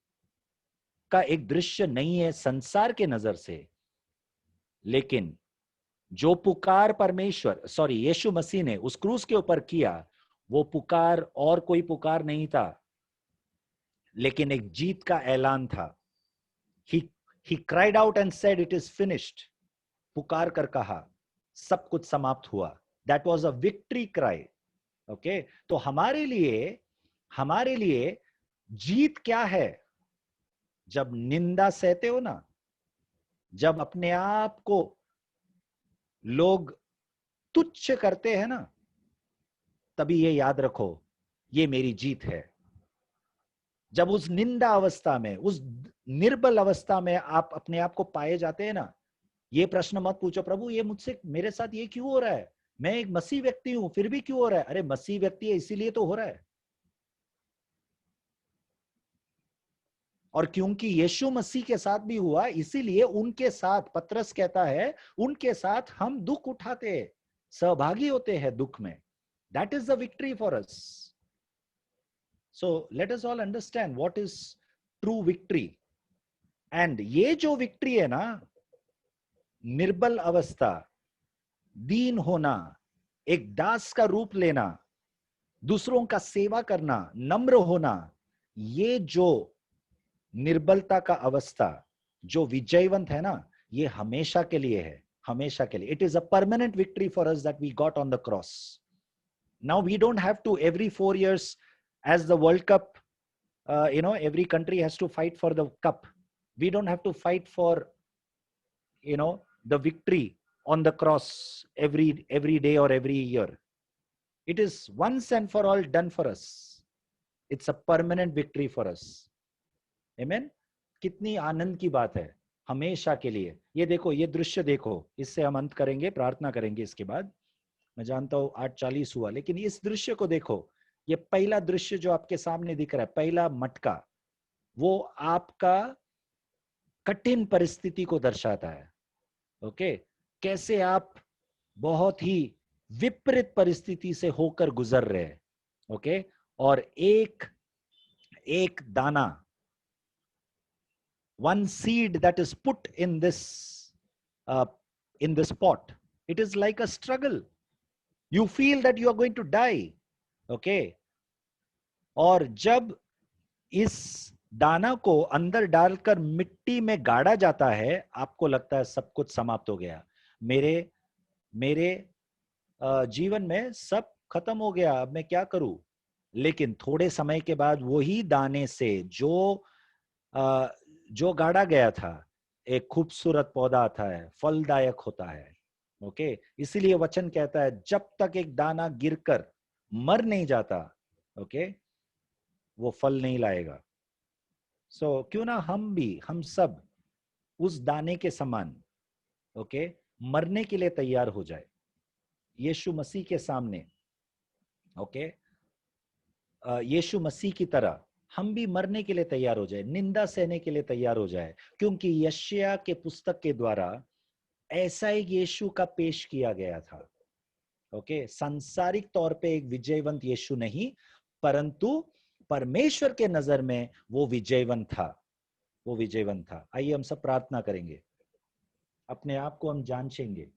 का एक दृश्य नहीं है संसार के नजर से। लेकिन जो पुकार यीशु मसीह ने उस क्रूस के ऊपर किया, वो पुकार और कोई पुकार नहीं था, लेकिन एक जीत का ऐलान था। He cried out and said, "It is finished." पुकार कर कहा, सब कुछ समाप्त हुआ। That was a victory cry. Okay? तो हमारे लिए जीत क्या है? जब निंदा सहते हो ना, जब अपने आप को लोग तुच्छ करते हैं ना, तभी ये याद रखो, ये मेरी जीत है। जब उस निंदा अवस्था में, उस निर्बल अवस्था में आप अपने आप को पाए जाते हैं ना, ये प्रश्न मत पूछो, प्रभु ये मुझसे, मेरे साथ ये क्यों हो रहा है? मैं एक मसीह व्यक्ति हूं, फिर भी क्यों हो रहा है? अरे मसीह व्यक्ति है इसीलिए तो हो रहा है। और क्योंकि यीशु मसीह के साथ भी हुआ, इसीलिए उनके साथ, पतरस कहता है, उनके साथ हम दुख उठाते, सहभागी होते हैं दुख में। That is the victory for us. So let us all understand what is true victory. And ये जो विक्ट्री है ना, निर्बल अवस्था, दीन होना, एक दास का रूप लेना, दूसरों का सेवा करना, नम्र होना, ये जो निर्बलता का अवस्था, जो विजयवंत है ना, ये हमेशा के लिए है, हमेशा के लिए। It is a permanent victory for us that we got on the cross. Now we don't have to every 4 years, as the World Cup, every country has to fight for the cup. We don't have to fight for, the victory on the cross every day or every year. It is once and for all done for us. It's a permanent victory for us. Amen? कितनी आनंद की बात है, हमेशा के लिए। ये देखो, ये दृश्य देखो, इससे हम अंत करेंगे, प्रार्थना करेंगे इसके बाद। मैं जानता हूं 8:40 हुआ, लेकिन इस दृश्य को देखो। ये पहला दृश्य जो आपके सामने दिख रहा है, पहला मटका, वो आपका कठिन परिस्थिति को दर्शाता है। ओके, कैसे आप बहुत ही विपरीत परिस्थिति से होकर गुजर रहे हैं। ओके, और एक दाना, one seed that is put in this pot, it is like a struggle. You feel that you are going to die. Okay, और जब इस दाना को अंदर डालकर मिट्टी में गाड़ा जाता है, आपको लगता है सब कुछ समाप्त हो गया, मेरे जीवन में सब खत्म हो गया, अब मैं क्या करूं। लेकिन थोड़े समय के बाद वही दाने से जो गाड़ा गया था, एक खूबसूरत पौधा आता है, फलदायक होता है। ओके, इसीलिए वचन कहता है जब तक एक दाना गिरकर मर नहीं जाता, ओके, वो फल नहीं लाएगा। सो क्यों ना हम सब उस दाने के समान, ओके, मरने के लिए तैयार हो जाए यीशु मसीह के सामने। ओके, यीशु मसीह की तरह हम भी मरने के लिए तैयार हो जाए, निंदा सहने के लिए तैयार हो जाए, क्योंकि यशायाह के पुस्तक के द्वारा ऐसा एक यीशु का पेश किया गया था। ओके, सांसारिक तौर पे एक विजयवंत यीशु नहीं, परंतु परमेश्वर के नजर में वो विजयवंत था। आइए हम सब प्रार्थना करेंगे, अपने आप को हम जांचेंगे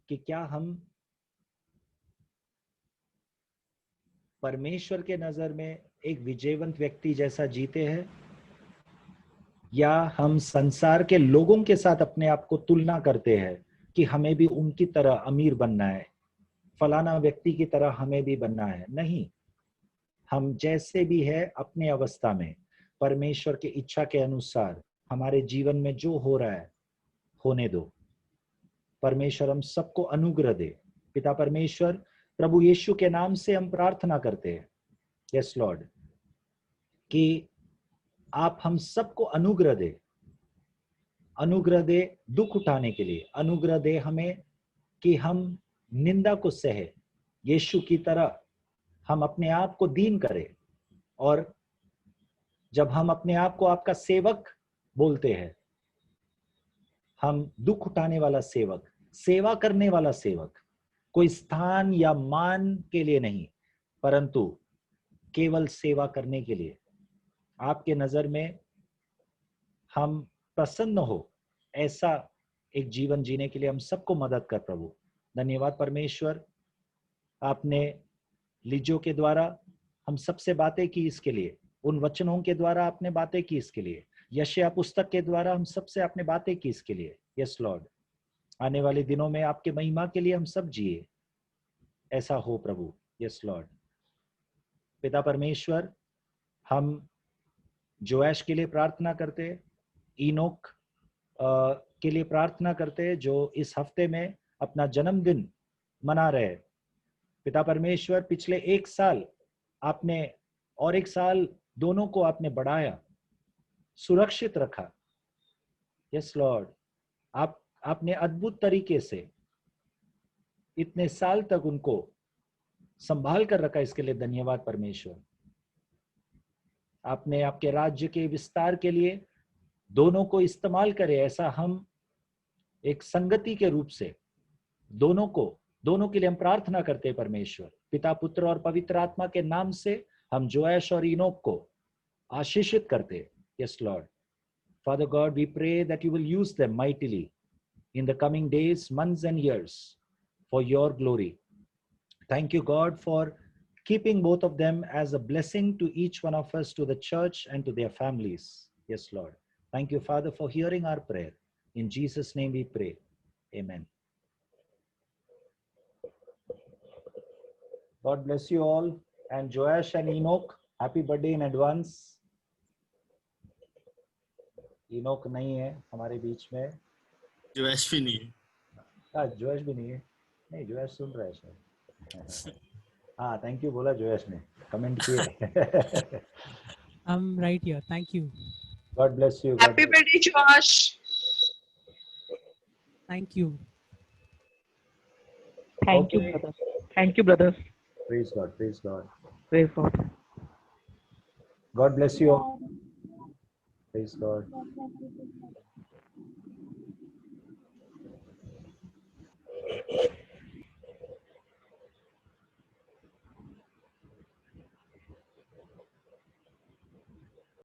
कि क्या हम परमेश्वर के नजर में एक विजयवंत व्यक्ति जैसा जीते हैं, या हम संसार के लोगों के साथ अपने आप को तुलना करते हैं कि हमें भी उनकी तरह अमीर बनना है, फलाना व्यक्ति की तरह हमें भी बनना है। नहीं, हम जैसे भी है अपने अवस्था में परमेश्वर की इच्छा के अनुसार हमारे जीवन में जो हो रहा है होने दो। परमेश्वर हम सबको अनुग्रह दे। पिता परमेश्वर, प्रभु यीशु के नाम से हम प्रार्थना करते हैं, यस लॉर्ड, कि आप हम सबको अनुग्रह दे दुख उठाने के लिए, अनुग्रह दे हमें कि हम निंदा को सहे, यीशु की तरह हम अपने आप को दीन करें। और जब हम अपने आप को आपका सेवक बोलते हैं, हम दुख उठाने वाला सेवक, सेवा करने वाला सेवक, कोई स्थान या मान के लिए नहीं, परंतु केवल सेवा करने के लिए, आपके नजर में हम प्रसन्न हो ऐसा एक जीवन जीने के लिए हम सबको मदद कर प्रभु। धन्यवाद परमेश्वर, आपने लीजो के द्वारा हम सबसे बातें की, इसके लिए उन वचनों के द्वारा आपने बातें की, इसके लिए यशायाह पुस्तक के द्वारा हम सबसे आपने बातें की, इसके लिए यस लॉर्ड। आने वाले दिनों में आपके महिमा के लिए हम सब जिए, ऐसा हो प्रभु, यस लॉर्ड। पिता परमेश्वर, हम जोएश के लिए प्रार्थना करते, इनोक के लिए प्रार्थना करते जो इस हफ्ते में अपना जन्मदिन मना रहे। पिता परमेश्वर, पिछले एक साल आपने और एक साल दोनों को आपने बढ़ाया, सुरक्षित रखा, यस लॉर्ड। आपने अद्भुत तरीके से इतने साल तक उनको संभाल कर रखा, इसके लिए धन्यवाद परमेश्वर। आपने आपके राज्य के विस्तार के लिए दोनों को इस्तेमाल करे, ऐसा हम एक संगति के रूप से दोनों के लिए हम प्रार्थना करते हैं परमेश्वर। पिता, पुत्र और पवित्र आत्मा के नाम से हम जोएश और इनोक को आशीषित करते, yes Lord. Father God, we pray that you will use them mightily in the coming days, months and years for your glory. Thank you, God, for keeping both of them as a blessing to each one of us, to the church and to their families. Yes, Lord. Thank you, Father, for hearing our prayer. In Jesus' name we pray. Amen. God bless you all. And Joash and Enoch, happy birthday in advance. Enoch नहीं है हमारे बीच में, जोएश भी नहीं है। जोएश भी नहीं है, नहीं जोएश सुन रहा है शायद। हाँ, थैंक यू बोला जोएश ने, कमेंट किए। I'm right here. Thank you. God bless you. Happy birthday, Josh. Thank you. Thank you, Okay. brother. Thank you, brothers. Praise God. Praise God. Praise God. God bless you all. Praise God. God bless you.